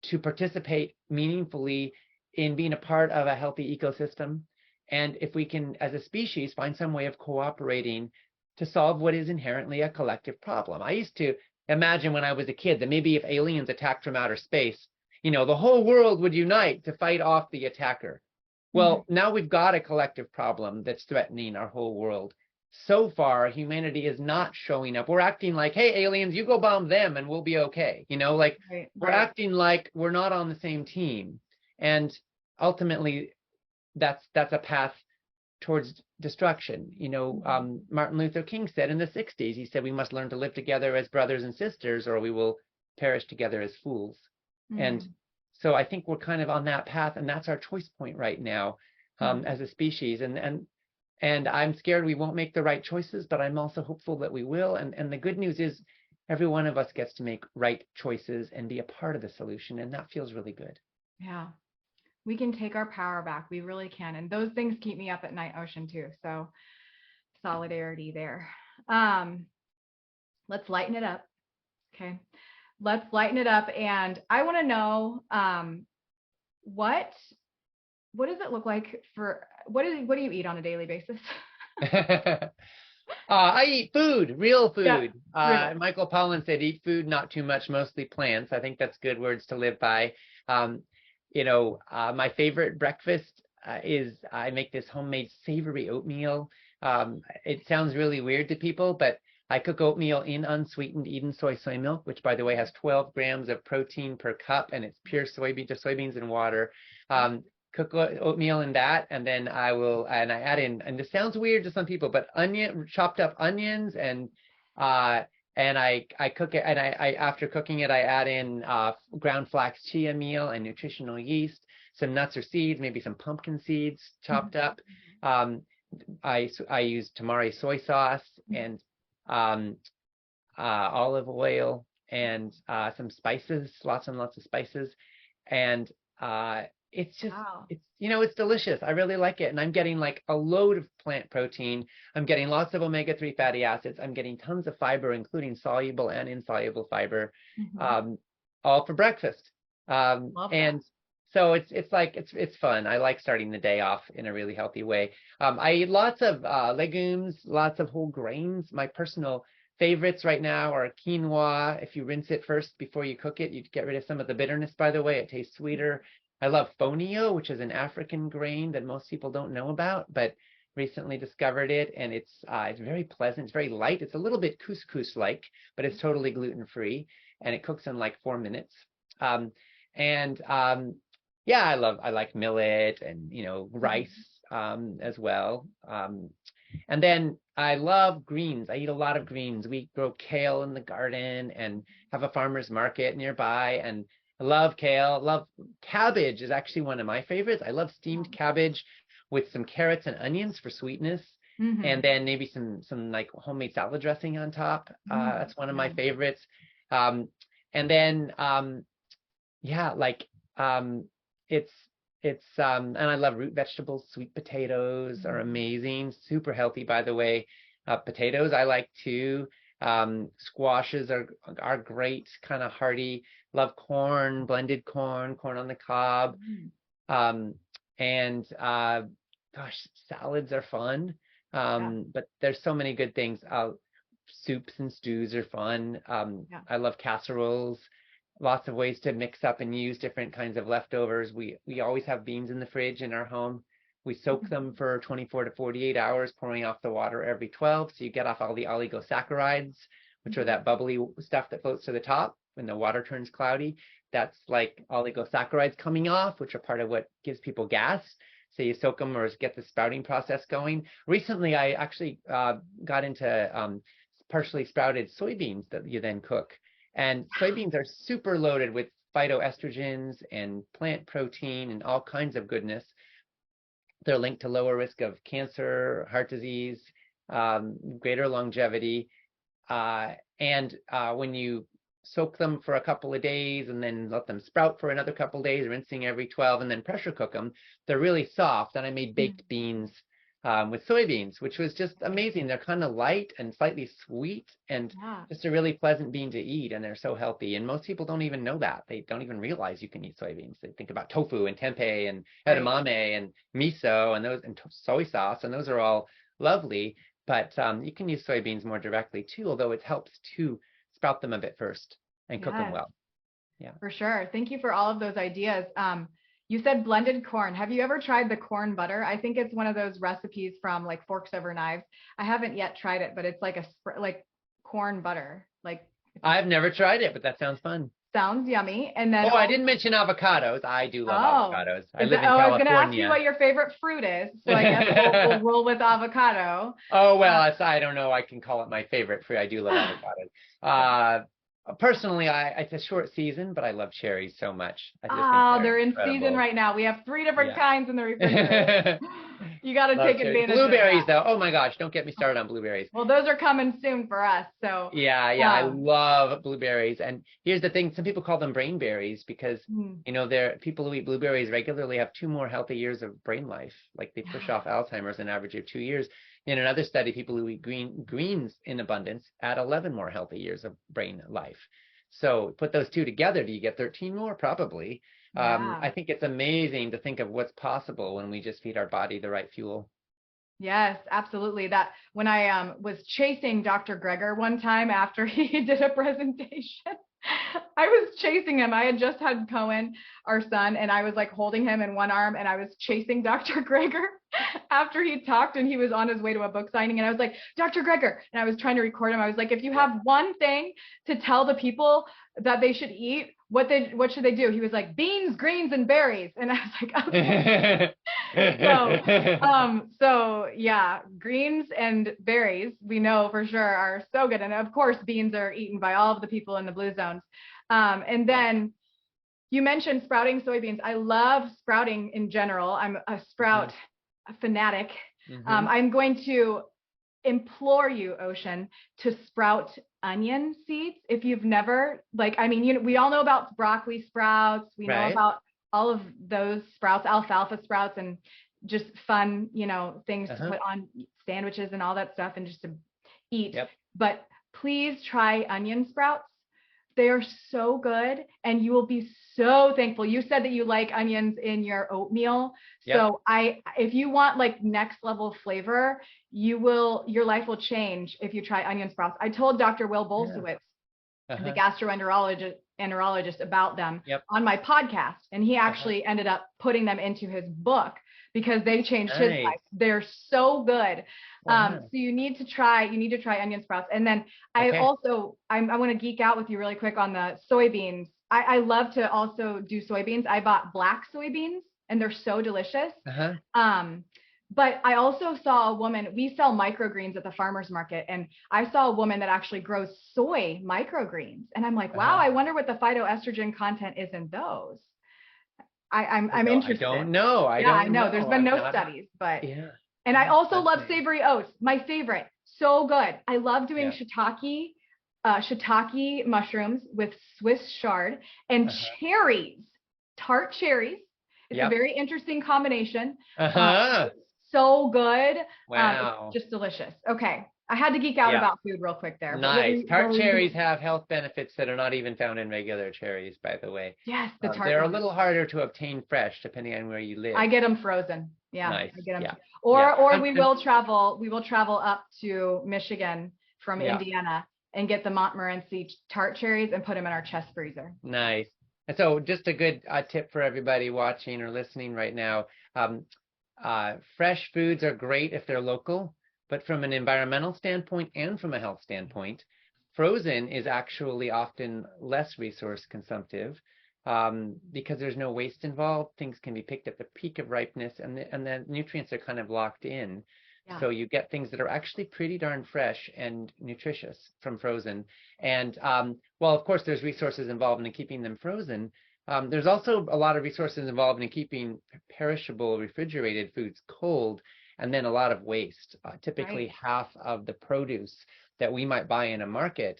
to participate meaningfully in being a part of a healthy ecosystem. And if we can, as a species, find some way of cooperating to solve what is inherently a collective problem. I used to imagine when I was a kid that maybe if aliens attacked from outer space, the whole world would unite to fight off the attacker. Well, now we've got a collective problem that's threatening our whole world. So far, humanity is not showing up. We're acting like, hey, aliens, you go bomb them and we'll be okay. We're acting like we're not on the same team. And ultimately, that's a path towards destruction. Martin Luther King said in the 60s, he said, we must learn to live together as brothers and sisters, or we will perish together as fools. And so I think we're kind of on that path, and that's our choice point right now, as a species. And I'm scared we won't make the right choices, but I'm also hopeful that we will. And the good news is every one of us gets to make right choices and be a part of the solution, and that feels really good. Yeah. We can take our power back. We really can. And those things keep me up at night, Ocean, too. So solidarity there. Let's lighten it up. Okay. Let's lighten it up. And I want to know, what does it look like what do you eat on a daily basis? I eat food, real food. Yeah, Michael Pollan said, eat food, not too much, mostly plants. I think that's good words to live by. My favorite breakfast is I make this homemade savory oatmeal. It sounds really weird to people, but I cook oatmeal in unsweetened Eden soy milk, which by the way has 12 grams of protein per cup, and it's pure soybeans and water. Cook oatmeal in that, and then I add in, and this sounds weird to some people, but chopped up onions, and I cook it, and I after cooking it, I add in ground flax chia meal and nutritional yeast, some nuts or seeds, maybe some pumpkin seeds chopped up. I use tamari soy sauce and olive oil and some spices, lots and lots of spices, and it's just it's delicious. I really like it, and I'm getting like a load of plant protein. I'm getting lots of omega-3 fatty acids. I'm getting tons of fiber, including soluble and insoluble fiber, all for breakfast. And so it's fun. I like starting the day off in a really healthy way. I eat lots of legumes, lots of whole grains. My personal favorites right now are quinoa. If you rinse it first before you cook it, you get rid of some of the bitterness, by the way. It tastes sweeter. I love fonio, which is an African grain that most people don't know about, but recently discovered it, and it's very pleasant. It's very light. It's a little bit couscous-like, but it's totally gluten-free, and it cooks in like 4 minutes. Yeah, I like millet and rice as well. And then I love greens. I eat a lot of greens. We grow kale in the garden and have a farmer's market nearby, and I love kale. Love cabbage is actually one of my favorites. I love steamed cabbage with some carrots and onions for sweetness, and then maybe some like homemade salad dressing on top. That's one of my favorites. And then and I love root vegetables. Sweet potatoes are amazing, super healthy, by the way. Potatoes I like too. Squashes are great, kind of hearty. Love corn, blended corn on the cob. And gosh, salads are fun. But there's so many good things. Soups and stews are fun. I love casseroles. Lots of ways to mix up and use different kinds of leftovers. We always have beans in the fridge in our home. We soak them for 24 to 48 hours, pouring off the water every 12. So you get off all the oligosaccharides, which are that bubbly stuff that floats to the top when the water turns cloudy. That's like oligosaccharides coming off, which are part of what gives people gas. So you soak them or get the sprouting process going. Recently, I actually got into partially sprouted soybeans that you then cook. And soybeans are super loaded with phytoestrogens and plant protein and all kinds of goodness. They're linked to lower risk of cancer, heart disease, greater longevity. And when you soak them for a couple of days and then let them sprout for another couple of days, rinsing every 12, and then pressure cook them, they're really soft. And I made baked beans with soybeans, which was just amazing. They're kind of light and slightly sweet and just a really pleasant bean to eat, and they're so healthy. And most people don't even know that. They don't even realize you can eat soybeans. They think about tofu and tempeh and edamame and miso and those and soy sauce, and those are all lovely. But you can use soybeans more directly too, although it helps to sprout them a bit first and cook them well. Yeah, for sure. Thank you for all of those ideas. You said blended corn. Have you ever tried the corn butter? I think it's one of those recipes from like Forks Over Knives. I haven't yet tried it, but it's like like corn butter. Like I've never tried it, but that sounds fun. Sounds yummy. And then I didn't mention avocados. I do love avocados. I live in California. I was going to ask you what your favorite fruit is, so I guess we'll roll with avocado. Oh well, I don't know. I can call it my favorite fruit. I do love avocados. Personally, it's a short season, but I love cherries so much. They're in season right now. We have 3 different kinds in the refrigerator. You got to take advantage blueberries, of that. though. Oh my gosh, don't get me started on blueberries. Well, those are coming soon for us. So I love blueberries. And here's the thing: some people call them brain berries because people who eat blueberries regularly have 2 more healthy years of brain life. Like they push off Alzheimer's an average of 2 years. In another study, people who eat greens in abundance add 11 more healthy years of brain life. So put those 2 together, do you get 13 more? Probably. I think it's amazing to think of what's possible when we just feed our body the right fuel. Yes, absolutely. That when I was chasing Dr. Greger one time after he did a presentation, I was chasing him. I had just had Cohen, our son, and I was like holding him in one arm and I was chasing Dr. Greger after he talked and he was on his way to a book signing. And I was like, Dr. Greger. And I was trying to record him. I was like, if you have one thing to tell the people that they should eat, what should they do? He was like, beans, greens, and berries. And I was like, okay. So yeah, greens and berries, we know for sure are so good. And of course, beans are eaten by all of the people in the blue zones. And then you mentioned sprouting soybeans. I love sprouting in general. I'm a sprout fanatic. I'm going to implore you, Ocean, to sprout onion seeds. If you've never, we all know about broccoli sprouts. We know about all of those sprouts, alfalfa sprouts, and just fun, things to put on sandwiches and all that stuff and just to eat. But please try onion sprouts. They are so good and you will be so thankful. You said that you like onions in your oatmeal. So if you want like next level flavor, your life will change if you try onion sprouts. I told Dr. Will Bolsewitz, the gastroenterologist about them on my podcast. And he actually ended up putting them into his book because they changed his life. They're so good. So you need to try onion sprouts. And then I want to geek out with you really quick on the soybeans. I love to also do soybeans. I bought black soybeans and they're so delicious. But I also saw a woman, we sell microgreens at the farmer's market, and I saw a woman that actually grows soy microgreens. And I'm like, wow, I wonder what the phytoestrogen content is in those. I'm interested. I don't know. I know. There's been no studies, but and I also love savory oats. My favorite. So good. I love doing shiitake mushrooms with Swiss chard and cherries, tart cherries. It's a very interesting combination. So good. Wow. Just delicious. Okay. I had to geek out about food real quick there. Nice. Tart cherries have health benefits that are not even found in regular cherries, by the way. Yes, the tart. They're a little harder to obtain fresh, depending on where you live. I get them frozen. Yeah, nice. I get them. Or we will travel. We will travel up to Michigan from Indiana and get the Montmorency tart cherries and put them in our chest freezer. Nice. And so, just a good tip for everybody watching or listening right now. Fresh foods are great if they're local. But from an environmental standpoint and from a health standpoint, frozen is actually often less resource consumptive because there's no waste involved. Things can be picked at the peak of ripeness and the nutrients are kind of locked in. So you get things that are actually pretty darn fresh and nutritious from frozen. And while, of course, there's resources involved in keeping them frozen, there's also a lot of resources involved in keeping perishable refrigerated foods cold. And then a lot of waste. Typically half of the produce that we might buy in a market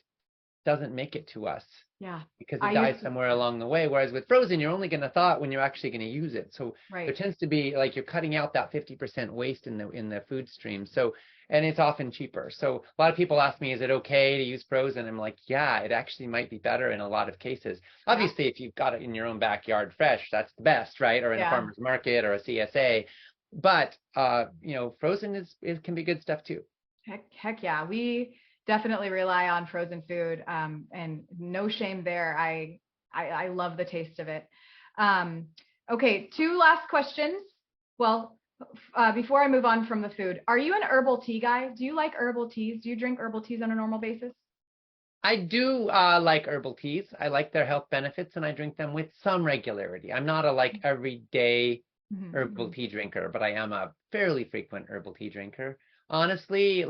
doesn't make it to us. Because it dies somewhere along the way. Whereas with frozen, you're only going to thaw it when you're actually going to use it. So there tends to be like you're cutting out that 50% waste in the food stream. So, and it's often cheaper. So a lot of people ask me, is it okay to use frozen? I'm like, yeah, it actually might be better in a lot of cases. Obviously, if you've got it in your own backyard fresh, that's the best, right? Or in a farmer's market or a CSA. But frozen can be good stuff too. Heck yeah, we definitely rely on frozen food, and no shame there. I love the taste of it. Okay, 2 last questions. Well, before I move on from the food, are you an herbal tea guy? Do you like herbal teas? Do you drink herbal teas on a normal basis? I do like herbal teas. I like their health benefits, and I drink them with some regularity. I'm not a everyday herbal tea drinker, but I am a fairly frequent herbal tea drinker. Honestly,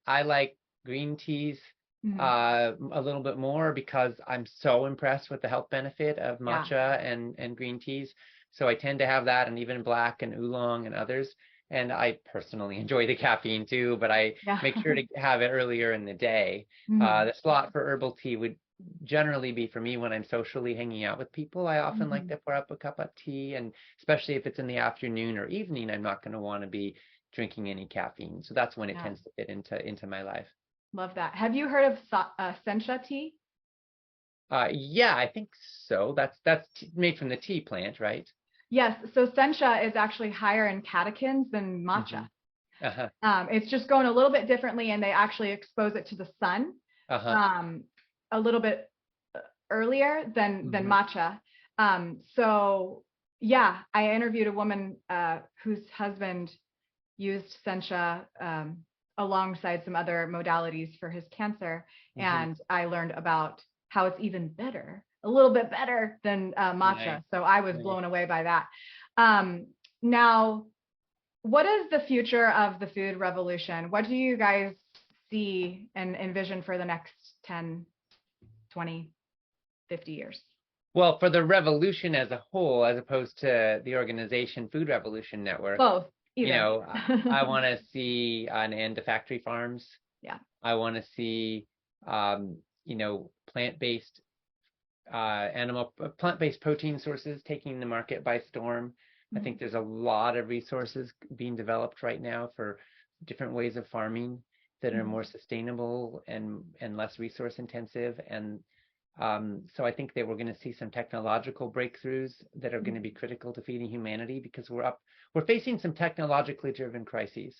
I like green teas a little bit more because I'm so impressed with the health benefit of matcha and green teas. So I tend to have that, and even black and oolong and others. And I personally enjoy the caffeine too, but I make sure to have it earlier in the day. The slot for herbal tea would generally be for me when I'm socially hanging out with people. I often like to pour up a cup of tea, and especially if it's in the afternoon or evening, I'm not going to want to be drinking any caffeine. So that's when it tends to fit into my life. Love that. Have you heard of sencha tea? Yeah, I think so. That's made from the tea plant, right? Yes. So sencha is actually higher in catechins than matcha. It's just going a little bit differently, and they actually expose it to the sun. A little bit earlier than matcha. So yeah, I interviewed a woman whose husband used sencha alongside some other modalities for his cancer, and I learned about how it's even better, a little bit better than matcha. Right. So I was blown away by that. Now, what is the future of the food revolution? What do you guys see and envision for the next 10, 20, 50 years? Well, for the revolution as a whole, as opposed to the organization Food Revolution Network, both. Either. You know, I want to see an end to factory farms. Yeah. I want to see, you know, plant-based protein sources taking the market by storm. I think there's a lot of resources being developed right now for different ways of farming that are more sustainable and less resource intensive. And so I think that we're going to see some technological breakthroughs that are going to be critical to feeding humanity, because we're facing some technologically driven crises.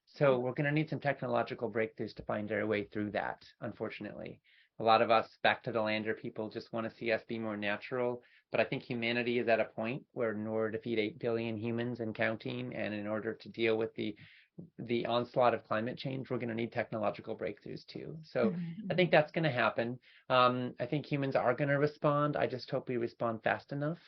So we're going to need some technological breakthroughs to find our way through that, unfortunately. A lot of us back to the lander people just want to see us be more natural. But I think humanity is at a point where in order to feed 8 billion humans and counting, and in order to deal with the onslaught of climate change, we're going to need technological breakthroughs too. So I think that's going to happen. I think humans are going to respond. I just hope we respond fast enough,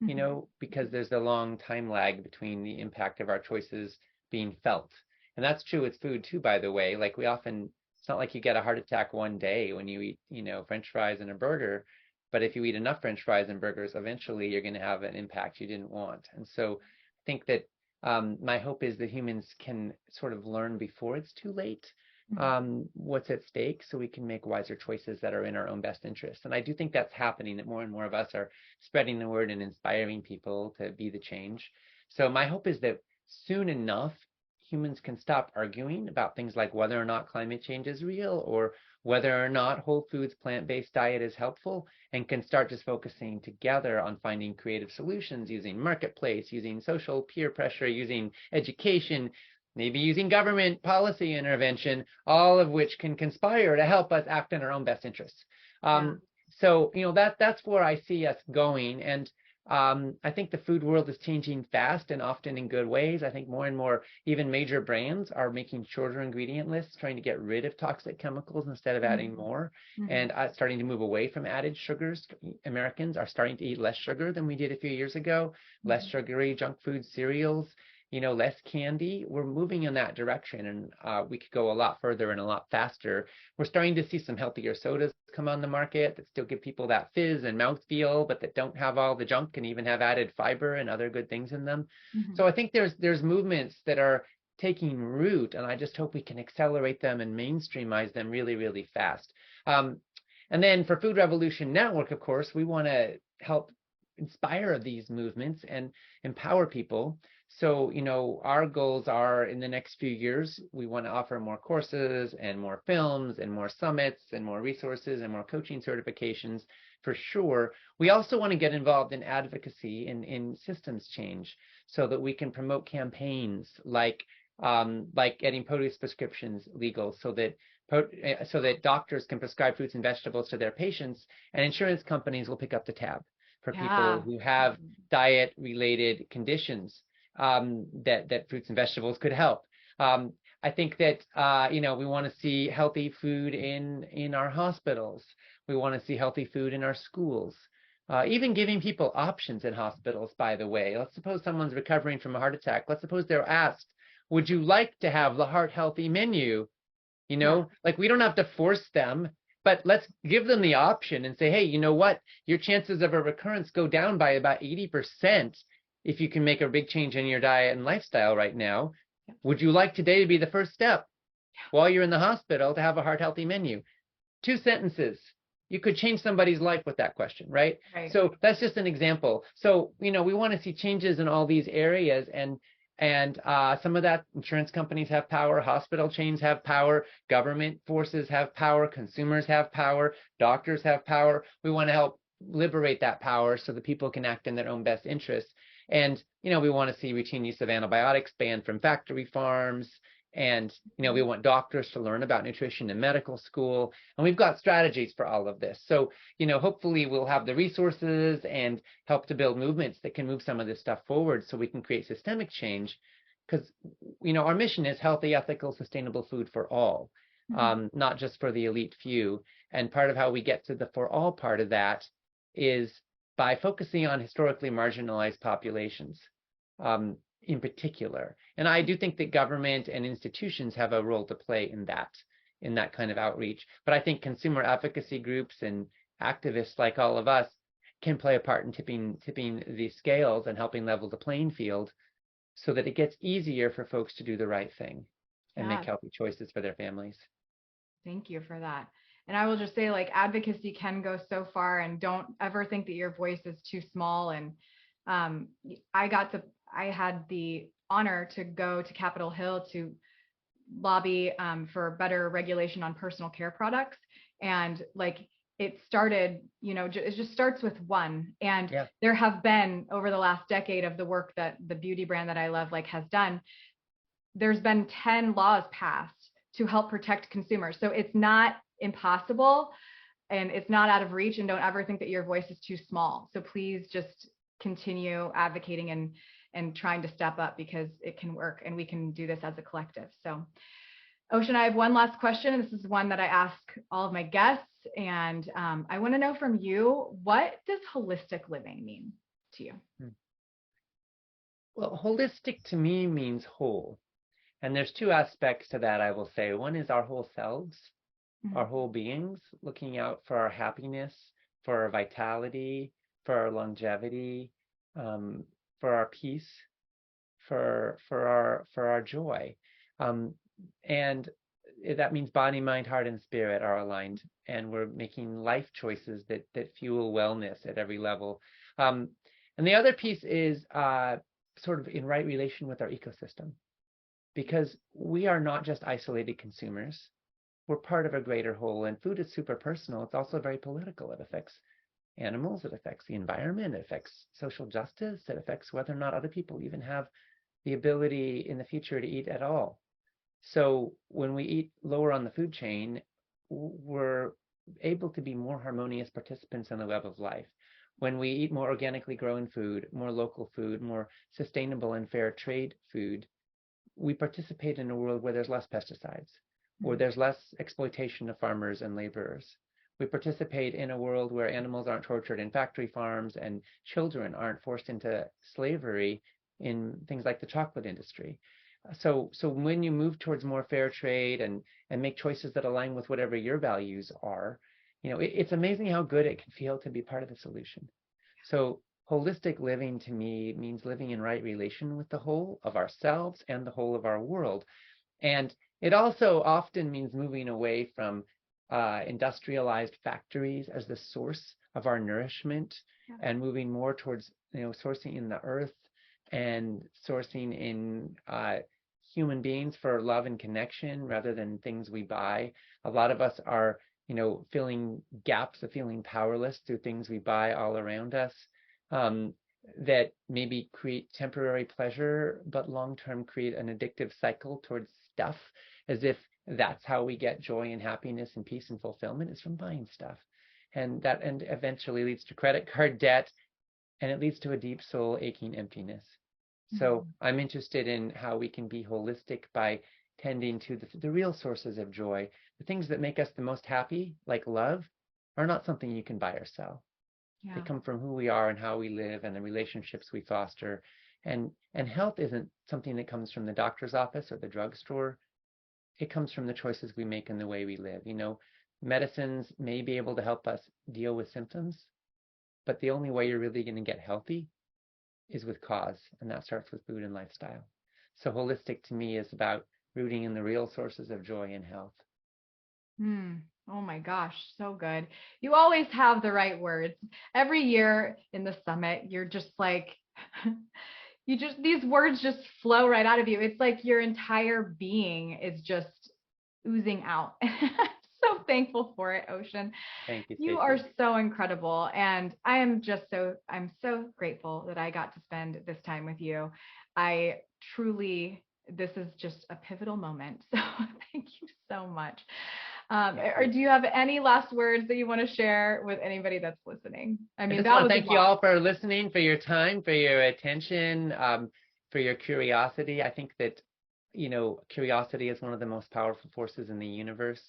you know, because there's a long time lag between the impact of our choices being felt. And that's true with food too, by the way. Like it's not like you get a heart attack one day when you eat, you know, French fries and a burger. But if you eat enough French fries and burgers, eventually you're going to have an impact you didn't want. And so I think that my hope is that humans can sort of learn before it's too late what's at stake, so we can make wiser choices that are in our own best interest. And I do think that's happening, that more and more of us are spreading the word and inspiring people to be the change. So my hope is that soon enough, humans can stop arguing about things like whether or not climate change is real, or whether or not whole foods plant-based diet is helpful, and can start just focusing together on finding creative solutions using marketplace, using social peer pressure, using education, maybe using government policy intervention, all of which can conspire to help us act in our own best interests. So, you know, that's where I see us going. And I think the food world is changing fast and often in good ways. I think more and more, even major brands are making shorter ingredient lists, trying to get rid of toxic chemicals instead of adding more, and starting to move away from added sugars. Americans are starting to eat less sugar than we did a few years ago, less sugary junk food cereals, you know, less candy. We're moving in that direction, and we could go a lot further and a lot faster. We're starting to see some healthier sodas come on the market that still give people that fizz and mouthfeel, but that don't have all the junk and even have added fiber and other good things in them. So I think there's movements that are taking root, and I just hope we can accelerate them and mainstreamize them really, really fast. And then for Food Revolution Network, of course, we want to help inspire these movements and empower people. So, you know, our goals are, in the next few years, we want to offer more courses and more films and more summits and more resources and more coaching certifications, for sure. We also want to get involved in advocacy in systems change, so that we can promote campaigns like getting produce prescriptions legal, so that doctors can prescribe fruits and vegetables to their patients, and insurance companies will pick up the tab for people who have diet-related conditions. That fruits and vegetables could help. I think that you know, we want to see healthy food in our hospitals. We want to see healthy food in our schools. Even giving people options in hospitals, by the way. Let's suppose someone's recovering from a heart attack. Let's suppose they're asked, would you like to have the heart healthy menu? You know, like, we don't have to force them, but let's give them the option and say, hey, you know what? Your chances of a recurrence go down by about 80% if you can make a big change in your diet and lifestyle right now. Would you like today to be the first step while you're in the hospital to have a heart healthy menu? 2 sentences. You could change somebody's life with that question, right? So that's just an example. So, you know, we want to see changes in all these areas, and some of that, insurance companies have power, hospital chains have power, government forces have power, consumers have power, doctors have power. We want to help liberate that power so that people can act in their own best interests. And, you know, we want to see routine use of antibiotics banned from factory farms. And, we want doctors to learn about nutrition in medical school. And we've got strategies for all of this. So, hopefully we'll have the resources and help to build movements that can move some of this stuff forward so we can create systemic change. Because, our mission is healthy, ethical, sustainable food for all, not just for the elite few. And part of how we get to the for all part of that is by focusing on historically marginalized populations. In particular. And I do think that government and institutions have a role to play in that kind of outreach. But I think consumer advocacy groups and activists like all of us can play a part in tipping the scales and helping level the playing field so that it gets easier for folks to do the right thing and make healthy choices for their families. Thank you for that. And I will just say, like, advocacy can go so far, and don't ever think that your voice is too small. And I had the honor to go to Capitol Hill to lobby for better regulation on personal care products. And like, it started, it just starts with one. And there have been, over the last decade of the work that the beauty brand that I love, like, has done, there's been 10 laws passed to help protect consumers. So it's not impossible and it's not out of reach. And don't ever think that your voice is too small. So please just continue advocating and trying to step up, because it can work and we can do this as a collective. So Ocean, I have one last question. This is one that I ask all of my guests, and I want to know from you, what does holistic living mean to you? Well, holistic to me means whole. And there's two aspects to that, I will say. One is our whole selves, our whole beings, looking out for our happiness, for our vitality, for our longevity, for our peace, for our joy. And that means body, mind, heart, and spirit are aligned, and we're making life choices that fuel wellness at every level. And the other piece is sort of in right relation with our ecosystem, because we are not just isolated consumers. We're part of a greater whole, and food is super personal. It's also very political. It affects animals, it affects the environment, it affects social justice, it affects whether or not other people even have the ability in the future to eat at all. So when we eat lower on the food chain, we're able to be more harmonious participants in the web of life. When we eat more organically grown food, more local food, more sustainable and fair trade food, we participate in a world where there's less pesticides, where there's less exploitation of farmers and laborers. We participate in a world where animals aren't tortured in factory farms and children aren't forced into slavery in things like the chocolate industry. So when you move towards more fair trade and make choices that align with whatever your values are, it's amazing how good it can feel to be part of the solution. So holistic living to me means living in right relation with the whole of ourselves and the whole of our world. And it also often means moving away from industrialized factories as the source of our nourishment, and moving more towards sourcing in the earth and sourcing in human beings for love and connection rather than things we buy. A lot of us are filling gaps of feeling powerless through things we buy all around us, that maybe create temporary pleasure but long-term create an addictive cycle towards stuff, as if that's how we get joy and happiness and peace and fulfillment, is from buying stuff. And that eventually leads to credit card debt, and it leads to a deep soul aching emptiness. So I'm interested in how we can be holistic by tending to the real sources of joy. The things that make us the most happy, like love, are not something you can buy or sell. They come from who we are and how we live and the relationships we foster. And health isn't something that comes from the doctor's office or the drugstore. It comes from the choices we make and the way we live. Medicines may be able to help us deal with symptoms, but the only way you're really going to get healthy is with cause, and that starts with food and lifestyle. So holistic to me is about rooting in the real sources of joy and health. Oh my gosh, so good. You always have the right words. Every year in the summit, you're just like, these words just flow right out of you. It's like your entire being is just oozing out. So thankful for it, Ocean. Thank you, Stacey. You are so incredible. And I'm so grateful that I got to spend this time with you. I truly this is just a pivotal moment. So thank you so much. Or do you have any last words that you want to share with anybody that's listening? I mean, I just that want to was thank you all for listening, for your time, for your attention, for your curiosity. I think that, curiosity is one of the most powerful forces in the universe.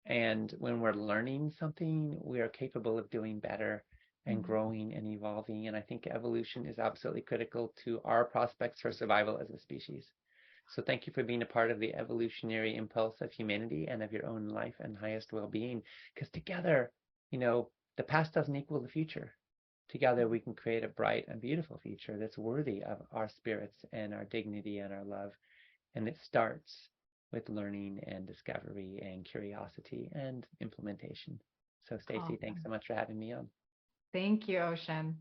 And when we're learning something, we are capable of doing better and growing and evolving. And I think evolution is absolutely critical to our prospects for survival as a species. So thank you for being a part of the evolutionary impulse of humanity and of your own life and highest well-being. Because together, the past doesn't equal the future. Together, we can create a bright and beautiful future that's worthy of our spirits and our dignity and our love. And it starts with learning and discovery and curiosity and implementation. So Stacey, thanks so much for having me on. Thank you, Ocean.